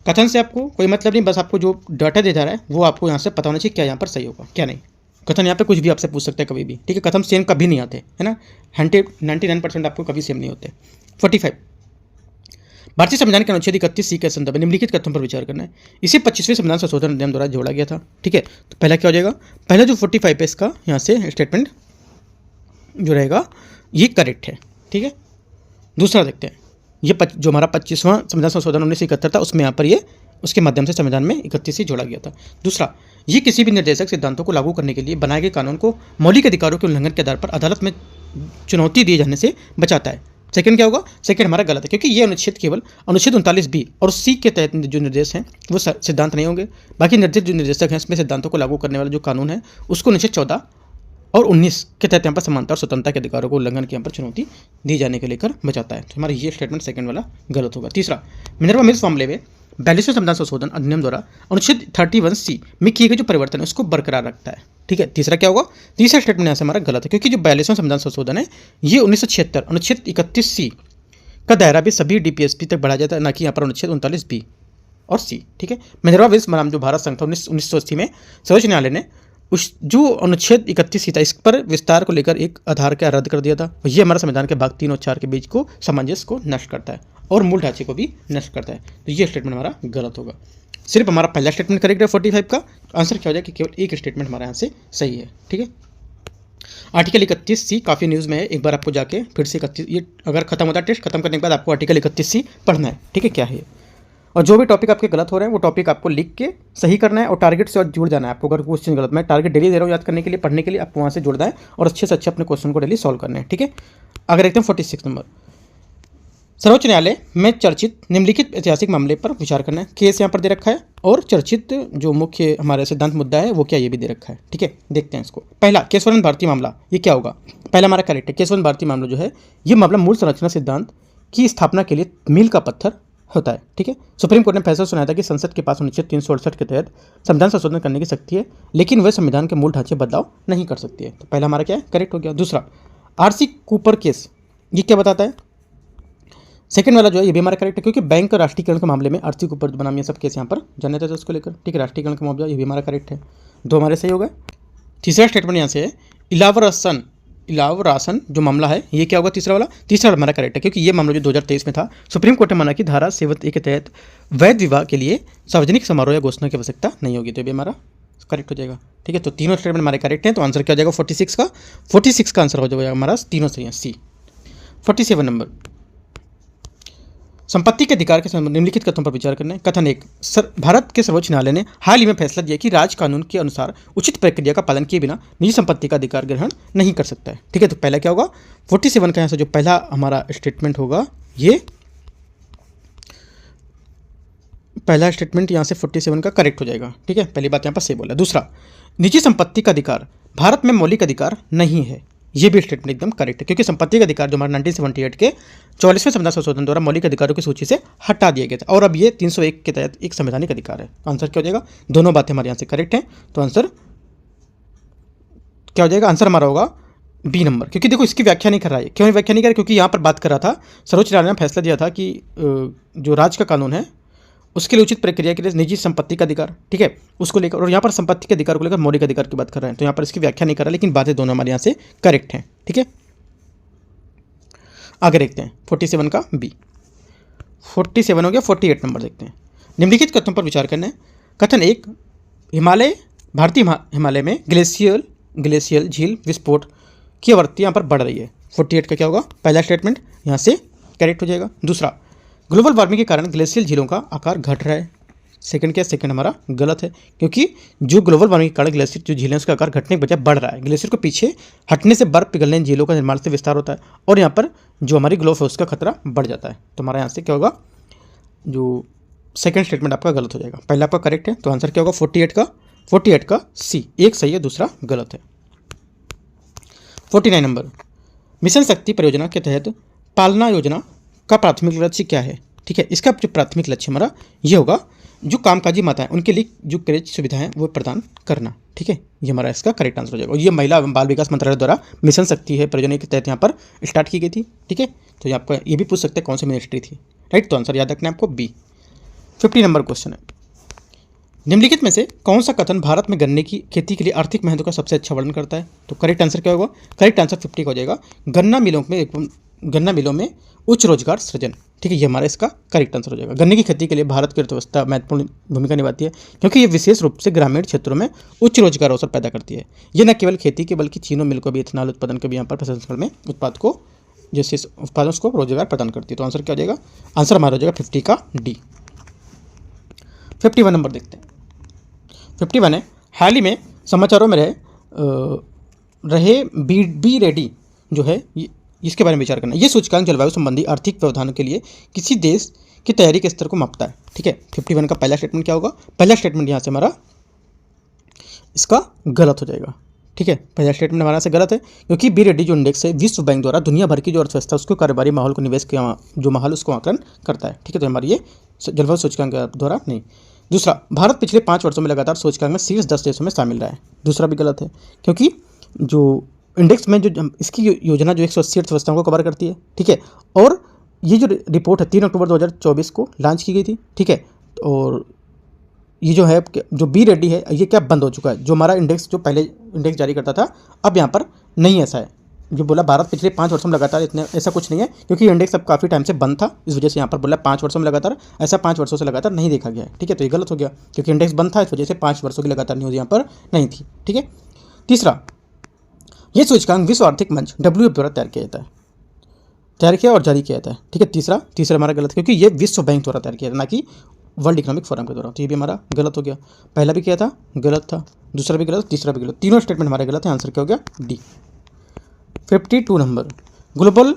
कथन से आपको कोई मतलब नहीं, बस आपको जो डाटा दे जा रहा है वो आपको यहाँ से पता होना चाहिए क्या यहाँ पर सही होगा क्या नहीं। कथन यहाँ पे कुछ भी आपसे पूछ सकते हैं कभी भी। ठीक है, कथन सेम कभी नहीं आते, है ना। 99% आपको कभी सेम नहीं होते। 45, भारतीय संविधान के अनुच्छेद 31C के संदर्भ में निम्नलिखित कथन पर विचार करना है। इसे 25वें संविधान संशोधन अधिनियम द्वारा जोड़ा गया था। ठीक है, तो पहला क्या हो जाएगा? पहला जो 45 है इसका यहाँ से स्टेटमेंट जो रहेगा ये करेक्ट है। ठीक है, दूसरा देखते हैं। ये जो हमारा 25वां संविधान संशोधन 1971 था, उसमें यहाँ पर ये उसके माध्यम से संविधान में 31C जोड़ा गया था। दूसरा, ये किसी भी निर्देशक सिद्धांतों को लागू करने के लिए बनाए गए कानून को मौलिक अधिकारों के उल्लंघन के आधार पर अदालत में चुनौती दिए जाने से बचाता है। सेकंड क्या होगा? सेकंड हमारा गलत है, क्योंकि ये अनुच्छेद केवल अनुच्छेद 39B और C के तहत जो निर्देश हैं वो सिद्धांत नहीं होंगे। बाकी निर्देश जो निर्देशक हैं इसमें सिद्धांतों को लागू करने वाला जो कानून है उसको अनुच्छेद 14 और 19 के तहत यहाँ पर समानता और स्वतंत्रता के अधिकारों को उल्लंघन की यहाँ पर चुनौती दी जाने के लेकर बचाता है। तो हमारा ये स्टेटमेंट सेकंड वाला गलत होगा। तीसरा, मिनर्वा मिल्स मामले में 42वें संविधान संशोधन अधिनियम द्वारा अनुच्छेद 31C में किए गए जो परिवर्तन है उसको बरकरार रखता है। ठीक है, तीसरा क्या होगा? तीसरा स्टेटमेंट यहाँ से हमारा गलत है, क्योंकि जो 42वां संविधान संशोधन है ये 1976 अनुच्छेद 31C का दायरा भी सभी DPSP तक बढ़ाया जाता है, ना कि यहाँ पर अनुच्छेद 39B और C। ठीक है, मिनर्वा मिल्स बनाम जो भारत संघ था 1980 में सर्वोच्च न्यायालय ने उस जो अनुच्छेद 31C था इस पर विस्तार को लेकर एक आधार का रद्द कर दिया था। ये हमारा संविधान के भाग 3 और 4 के बीच को सामंजस्य को नष्ट करता है और मूल ढांचे को भी नष्ट करता है। तो ये स्टेटमेंट हमारा गलत होगा। सिर्फ हमारा पहला स्टेटमेंट करेक्ट है 45 का। आंसर क्या हो जाए कि केवल एक स्टेटमेंट हमारे यहाँ से सही है। ठीक है, आर्टिकल 31C काफ़ी न्यूज़ में है, एक बार आपको जाके फिर से 31, ये अगर खत्म होता है टेस्ट खत्म करने के बाद आपको आर्टिकल 31C पढ़ना है। ठीक है, क्या है, और जो भी टॉपिक आपके गलत हो रहे हैं वो टॉपिक आपको लिख के सही करना है और टारगेट से और जुड़ जाना है। आपको अगर क्वेश्चन गलत, मैं टारगेट डेली दे रहा हूँ याद करने के लिए, पढ़ने के लिए, आपको वहाँ से जुड़ना है और अच्छे से अच्छे अपने क्वेश्चन को डेली सॉल्व करना है। ठीक है, अगर देखते हैं 46 नंबर, सर्वोच्च न्यायालय में चर्चित निम्नलिखित ऐतिहासिक मामले पर विचार करना है। केस यहाँ पर दे रखा है और चर्चित जो मुख्य हमारे सिद्धांत मुद्दा है वो क्या, ये भी दे रखा है। ठीक है, देखते हैं इसको। पहला, केशवनंद भारती मामला, ये क्या होगा? पहला हमारा करेक्ट है। केशवनंद भारती मामला जो है ये मामला मूल संरचना सिद्धांत की स्थापना के लिए मील का पत्थर होता है। ठीक है, सुप्रीम कोर्ट ने फैसला सुनाया था कि संसद के पास अनुच्छेद 368 के तहत संविधान संशोधन करने की शक्ति है, लेकिन वह संविधान के मूल ढांचे बदलाव नहीं कर सकती है। तो पहला हमारा क्या है? करेक्ट हो गया। दूसरा, RC कूपर केस, ये क्या बताता है? सेकंड वाला जो है ये भी हमारा करेक्ट है, क्योंकि बैंक राष्ट्रीयकरण के मामले में RC कूपर बनाम ये सब केस यहाँ पर जाने थे तो उसको लेकर। ठीक है, राष्ट्रीयकरण का मुआवजा, ये भी हमारा करेक्ट है। 2 हमारे सही हो गए। तीसरा स्टेटमेंट यहाँ से है, इलावर सन इलाव राशन जो मामला है ये क्या होगा, तीसरा वाला हमारा करेक्ट है, क्योंकि ये मामला जो 2023 में था, सुप्रीम कोर्ट ने माना कि धारा 7A के तहत वैध विवाह के लिए सार्वजनिक समारोह या घोषणा की आवश्यकता नहीं होगी, तो ये हमारा करेक्ट हो जाएगा। ठीक है, तो तीनों स्टेटमेंट हमारे करेक्ट हैं, तो आंसर क्या हो जाएगा 46 का आंसर हो जाएगा हमारा, तीनों सही है, सी। 47 नंबर, संपत्ति के अधिकार के संबंध निम्नलिखित कथनों पर विचार करना है। कथन 1, भारत के सर्वोच्च न्यायालय ने हाल ही में फैसला दिया कि राज कानून के अनुसार उचित प्रक्रिया का पालन किए बिना निजी संपत्ति का अधिकार ग्रहण नहीं कर सकता है। ठीक है, तो पहला क्या होगा 47 का यहाँ से जो पहला हमारा स्टेटमेंट होगा, ये पहला स्टेटमेंट यहाँ से 47 का करेक्ट हो जाएगा। ठीक है, पहली बात यहाँ पर सही बोला। दूसरा, निजी संपत्ति का अधिकार भारत में मौलिक अधिकार नहीं है, ये भी स्टेटमेंट एकदम करेक्ट है, क्योंकि संपत्ति का अधिकार जो हमारा 1978 के 44वें संविधान संशोधन द्वारा मौलिक अधिकारों की सूची से हटा दिया गया था, और अब ये 301 के तहत एक संवैधानिक अधिकार है। आंसर क्या हो जाएगा, दोनों बातें हमारे यहाँ से करेक्ट हैं, तो आंसर क्या हो जाएगा, आंसर हमारा होगा बी नंबर, क्योंकि देखो इसकी व्याख्या नहीं कर रहा है। क्यों व्याख्या नहीं कर रहा है, क्योंकि यहाँ पर बात कर रहा था, सर्वोच्च न्यायालय ने फैसला दिया था कि जो राज्य का कानून है उसके लिए उचित प्रक्रिया के लिए निजी संपत्ति का अधिकार, ठीक है, उसको लेकर, और यहाँ पर संपत्ति के अधिकार को लेकर मौलिक अधिकार की बात कर रहे हैं, तो यहाँ पर इसकी व्याख्या नहीं कर रहा, लेकिन बातें दोनों हमारे यहाँ से करेक्ट हैं। ठीक है, आगे देखते हैं 47 का बी। 47 हो गया, 48 नंबर देखते हैं। निम्नलिखित कथनों पर विचार करना है। कथन 1, भारतीय हिमालय में ग्लेशियल झील विस्फोट की आवृत्ति यहाँ पर बढ़ रही है। 48 का क्या होगा, पहला स्टेटमेंट यहाँ से करेक्ट हो जाएगा। दूसरा, ग्लोबल वार्मिंग के कारण ग्लेशियल झीलों का आकार घट रहा है। सेकंड क्या, सेकंड हमारा गलत है, क्योंकि जो ग्लोबल वार्मिंग के कारण ग्लेशियर जो झीलें उसका आकार घटने के बजाय बढ़ रहा है। ग्लेशियर को पीछे हटने से बर्फ पिघलने झीलों का निर्माण से विस्तार होता है, और यहाँ पर जो हमारी ग्लोब है उसका खतरा बढ़ जाता है। तो हमारा यहाँ से क्या होगा, जो सेकंड स्टेटमेंट आपका गलत हो जाएगा। पहला आपका करेक्ट है, तो आंसर क्या होगा 48 का सी, एक सही है, दूसरा गलत है। 49 नंबर, मिशन शक्ति परियोजना के तहत पालना योजना का प्राथमिक लक्ष्य क्या है। ठीक है, इसका जो प्राथमिक लक्ष्य हमारा ये होगा, जो कामकाजी माताएं उनके लिए जो क्रेच सुविधाएं वो प्रदान करना। ठीक है, ये हमारा इसका करेक्ट आंसर हो जाएगा। ये महिला एवं बाल विकास मंत्रालय द्वारा मिशन शक्ति है परियोजना के तहत यहाँ पर स्टार्ट की गई थी। ठीक है, तो ये आपका ये भी पूछ सकते हैं कौन सी मिनिस्ट्री थी, राइट, तो आंसर याद रखना है आपको बी। 50 नंबर क्वेश्चन है, निम्नलिखित में से कौन सा कथन भारत में गन्ने की खेती के लिए आर्थिक महत्व का सबसे अच्छा वर्णन करता है। तो करेक्ट आंसर क्या होगा, करेक्ट आंसर 50 का हो जाएगा, गन्ना मिलों में उच्च रोजगार सृजन। ठीक है, ये हमारा इसका करेक्ट आंसर हो जाएगा। गन्ने की खेती के लिए भारत की अर्थव्यवस्था महत्वपूर्ण भूमिका निभाती है, क्योंकि ये विशेष रूप से ग्रामीण क्षेत्रों में उच्च रोजगार अवसर पैदा करती है। ये न केवल खेती के बल्कि चीनी मिल को भी इथेनॉल उत्पादन के भी यहाँ पर प्रसंस्करण में उत्पाद को जैसे उत्पादन को रोजगार प्रदान करती है। तो आंसर क्या हो जाएगा, आंसर हमारा हो जाएगा 50 का डी। 51 नंबर देखते हैं। 51 है, हाल ही में समाचारों में रहे बी रेडी जो है इसके बारे में विचार करना। ये सूचकांक जलवायु संबंधी आर्थिक व्यवधानों के लिए किसी देश की तैयारी के स्तर को मापता है। ठीक है, 51 का पहला स्टेटमेंट क्या होगा, पहला स्टेटमेंट यहाँ से हमारा इसका गलत हो जाएगा। ठीक है, पहला स्टेटमेंट हमारा से गलत है, क्योंकि बी रेडी जो इंडेक्स है विश्व बैंक द्वारा दुनिया भर की जो अर्थव्यवस्था उसको कारोबारी माहौल को निवेश के जो माहौल उसको आकलन करता है। ठीक है, तो हमारी ये जलवायु सूचकांक द्वारा नहीं। दूसरा, भारत पिछले 5 वर्षों में लगातार सूचकांक में शीर्ष 10 देशों में शामिल रहा है। दूसरा भी गलत है, क्योंकि जो इंडेक्स में जो इसकी योजना जो 180 अर्थव्यवस्थाओं को कवर करती है। ठीक है, और ये जो रिपोर्ट है 3 अक्टूबर 2024 को लॉन्च की गई थी। ठीक है, और ये जो है जो बी रेडी है ये क्या बंद हो चुका है। जो हमारा इंडेक्स जो पहले इंडेक्स जारी करता था अब यहाँ पर नहीं ऐसा है। जो बोला भारत पिछले 5 वर्षों में लगातार इतने, ऐसा कुछ नहीं है, क्योंकि इंडेक्स अब काफ़ी टाइम से बंद था, इस वजह से यहाँ पर बोला 5 वर्षों में लगातार, ऐसा 5 वर्षों से लगातार नहीं देखा गया है। ठीक है, तो ये गलत हो गया, क्योंकि इंडेक्स बंद था, इस वजह से 5 वर्षों की लगातार न्यूज़ यहाँ पर नहीं थी। ठीक है, तीसरा, ये सूचकांक विश्व आर्थिक मंच WEF द्वारा तैयार किया और जारी किया जाता है। ठीक है, तीसरा हमारा गलत, क्योंकि ये विश्व बैंक द्वारा तैयार किया था, ना कि वर्ल्ड इकोनॉमिक फोरम के द्वारा। तो ये भी हमारा गलत हो गया। पहला भी क्या था, गलत था, दूसरा भी गलत, तीसरा भी गलत, तीनों स्टेटमेंट हमारे गलत है। आंसर क्या हो गया, D. 52 number, global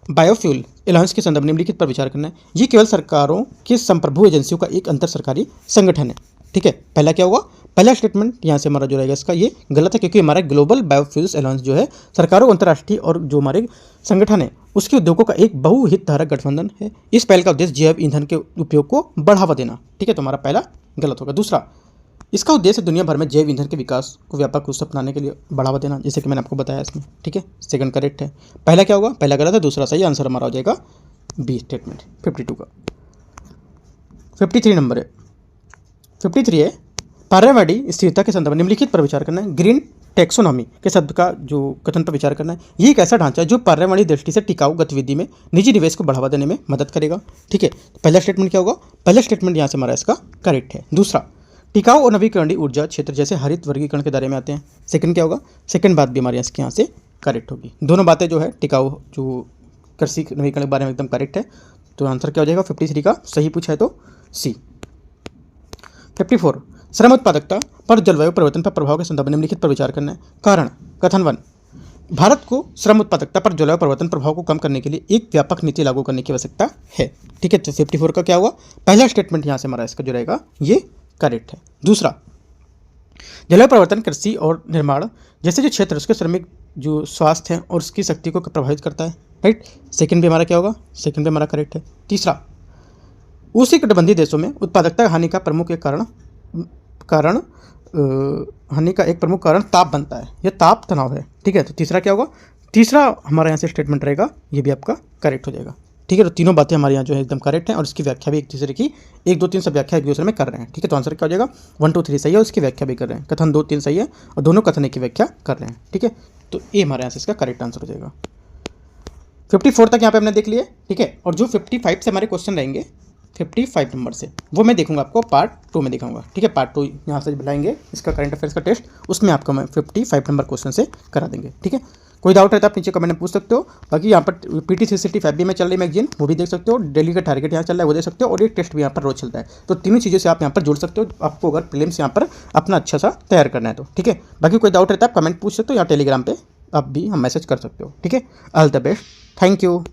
biofuel alliance के संदर्भ निम्नलिखित पर विचार करना है। ये केवल सरकारों की संप्रभु एजेंसियों का एक अंतर सरकारी संगठन है। ठीक है, पहला क्या होगा, पहला स्टेटमेंट यहाँ से हमारा जो रहेगा इसका ये गलत है, क्योंकि हमारा ग्लोबल बायोफ्यूल्स अलायंस जो है सरकारों, अंतर्राष्ट्रीय और जो हमारे संगठन है उसके उद्योगों का एक बहुहितधारक गठबंधन है। इस पहल का उद्देश्य जैव ईंधन के उपयोग को बढ़ावा देना। ठीक है, तो हमारा पहला गलत होगा। दूसरा, इसका उद्देश्य दुनिया भर में जैव ईंधन के विकास को व्यापक रूप से अपनाने के लिए बढ़ावा देना, जैसे कि मैंने आपको बताया इसमें। ठीक है, सेकंड करेक्ट है। पहला क्या होगा, पहला गलत है, दूसरा सही। आंसर हमारा हो जाएगा बी स्टेटमेंट 52 का। 53 नंबर है, 53 है, पर्यावरणीय स्थिरता के संदर्भ में निम्नलिखित पर विचार करना है। ग्रीन टेक्सोनॉमी के शब्द का जो कथन पर विचार करना है। ये एक ऐसा ढांचा है जो पर्यावरणीय दृष्टि से टिकाऊ गतिविधि में निजी निवेश को बढ़ावा देने में मदद करेगा। ठीक है, पहला स्टेटमेंट क्या होगा? पहला स्टेटमेंट यहाँ से हमारा इसका करेक्ट है। दूसरा, टिकाऊ और नवीकरणीय ऊर्जा क्षेत्र जैसे हरित वर्गीकरण के दायरे में आते हैं। सेकंड क्या होगा? सेकंड बात भी हमारे यहाँ से करेक्ट होगी। दोनों बातें जो है टिकाऊ जो कृषि नवीकरण के बारे में एकदम करेक्ट है। तो आंसर क्या हो जाएगा? 53 का सही पूछा है तो सी। 54, श्रम उत्पादकता पर जलवायु परिवर्तन पर प्रभाव के संदर्भ में निम्नलिखित पर विचार करना है। कारण, कथन 1, भारत को श्रम उत्पादकता पर जलवायु परिवर्तन प्रभाव को कम करने के लिए एक व्यापक नीति लागू करने की आवश्यकता है। ठीक है, तो 54 का क्या हुआ? पहला स्टेटमेंट यहाँ से हमारा इसका जो रहेगा ये करेक्ट है। दूसरा, जलवायु परिवर्तन कृषि और निर्माण जैसे जो क्षेत्र उसके श्रमिक जो स्वास्थ्य है और उसकी शक्ति को प्रभावित करता है। राइट, सेकंड भी हमारा क्या होगा? सेकंड भी हमारा करेक्ट है। तीसरा, उष्णकटिबंधीय देशों में उत्पादकता हानि का प्रमुख एक हानि का एक प्रमुख कारण ताप बनता है। यह ताप तनाव है। ठीक है, तो तीसरा क्या होगा? तीसरा हमारा यहाँ से स्टेटमेंट रहेगा, ये भी आपका करेक्ट हो जाएगा। ठीक है, तो तीनों बातें हमारे यहाँ जो है एकदम करेक्ट हैं और इसकी व्याख्या भी एक दूसरे की 1 2 3 सब व्याख्या एक दूसरे में कर रहे हैं। ठीक है, तो आंसर क्या हो जाएगा? 1 2 3 सही है और इसकी व्याख्या भी कर रहे हैं। कथन 2 3 सही है और दोनों कथन की व्याख्या कर रहे हैं। ठीक है, तो ये हमारे यहाँ से इसका करेक्ट आंसर हो जाएगा। 54 तक यहाँ पे हमने देख लिया। ठीक है, और जो 55 से हमारे क्वेश्चन रहेंगे 55 नंबर से, वो मैं देखूंगा आपको पार्ट 2 में दिखाऊंगा। ठीक है, पार्ट 2 यहाँ से बुलाएंगे इसका करंट अफेयर्स का टेस्ट, उसमें आपको मैं 55 नंबर क्वेश्चन से करा देंगे। ठीक है, कोई डाउट रहता है आप नीचे कमेंट में पूछ सकते हो। बाकी यहाँ पर PT 365 भी में चल रही मैगजीन, वो भी देख सकते हो। डेली का टारगेट यहाँ चल रहा है वो देख सकते हो, और एक टेस्ट भी यहाँ पर रोज चलता है। तो तीनों चीज़ों से आप यहाँ पर जुड़ सकते हो, आपको अगर प्रीलिम्स यहाँ पर अपना अच्छा सा तैयार करना है तो। ठीक है, बाकी कोई डाउट रहता है आप कमेंट पूछ सकते हो या टेलीग्राम पर आप भी हम मैसेज कर सकते हो। ठीक है, all the best, thank you.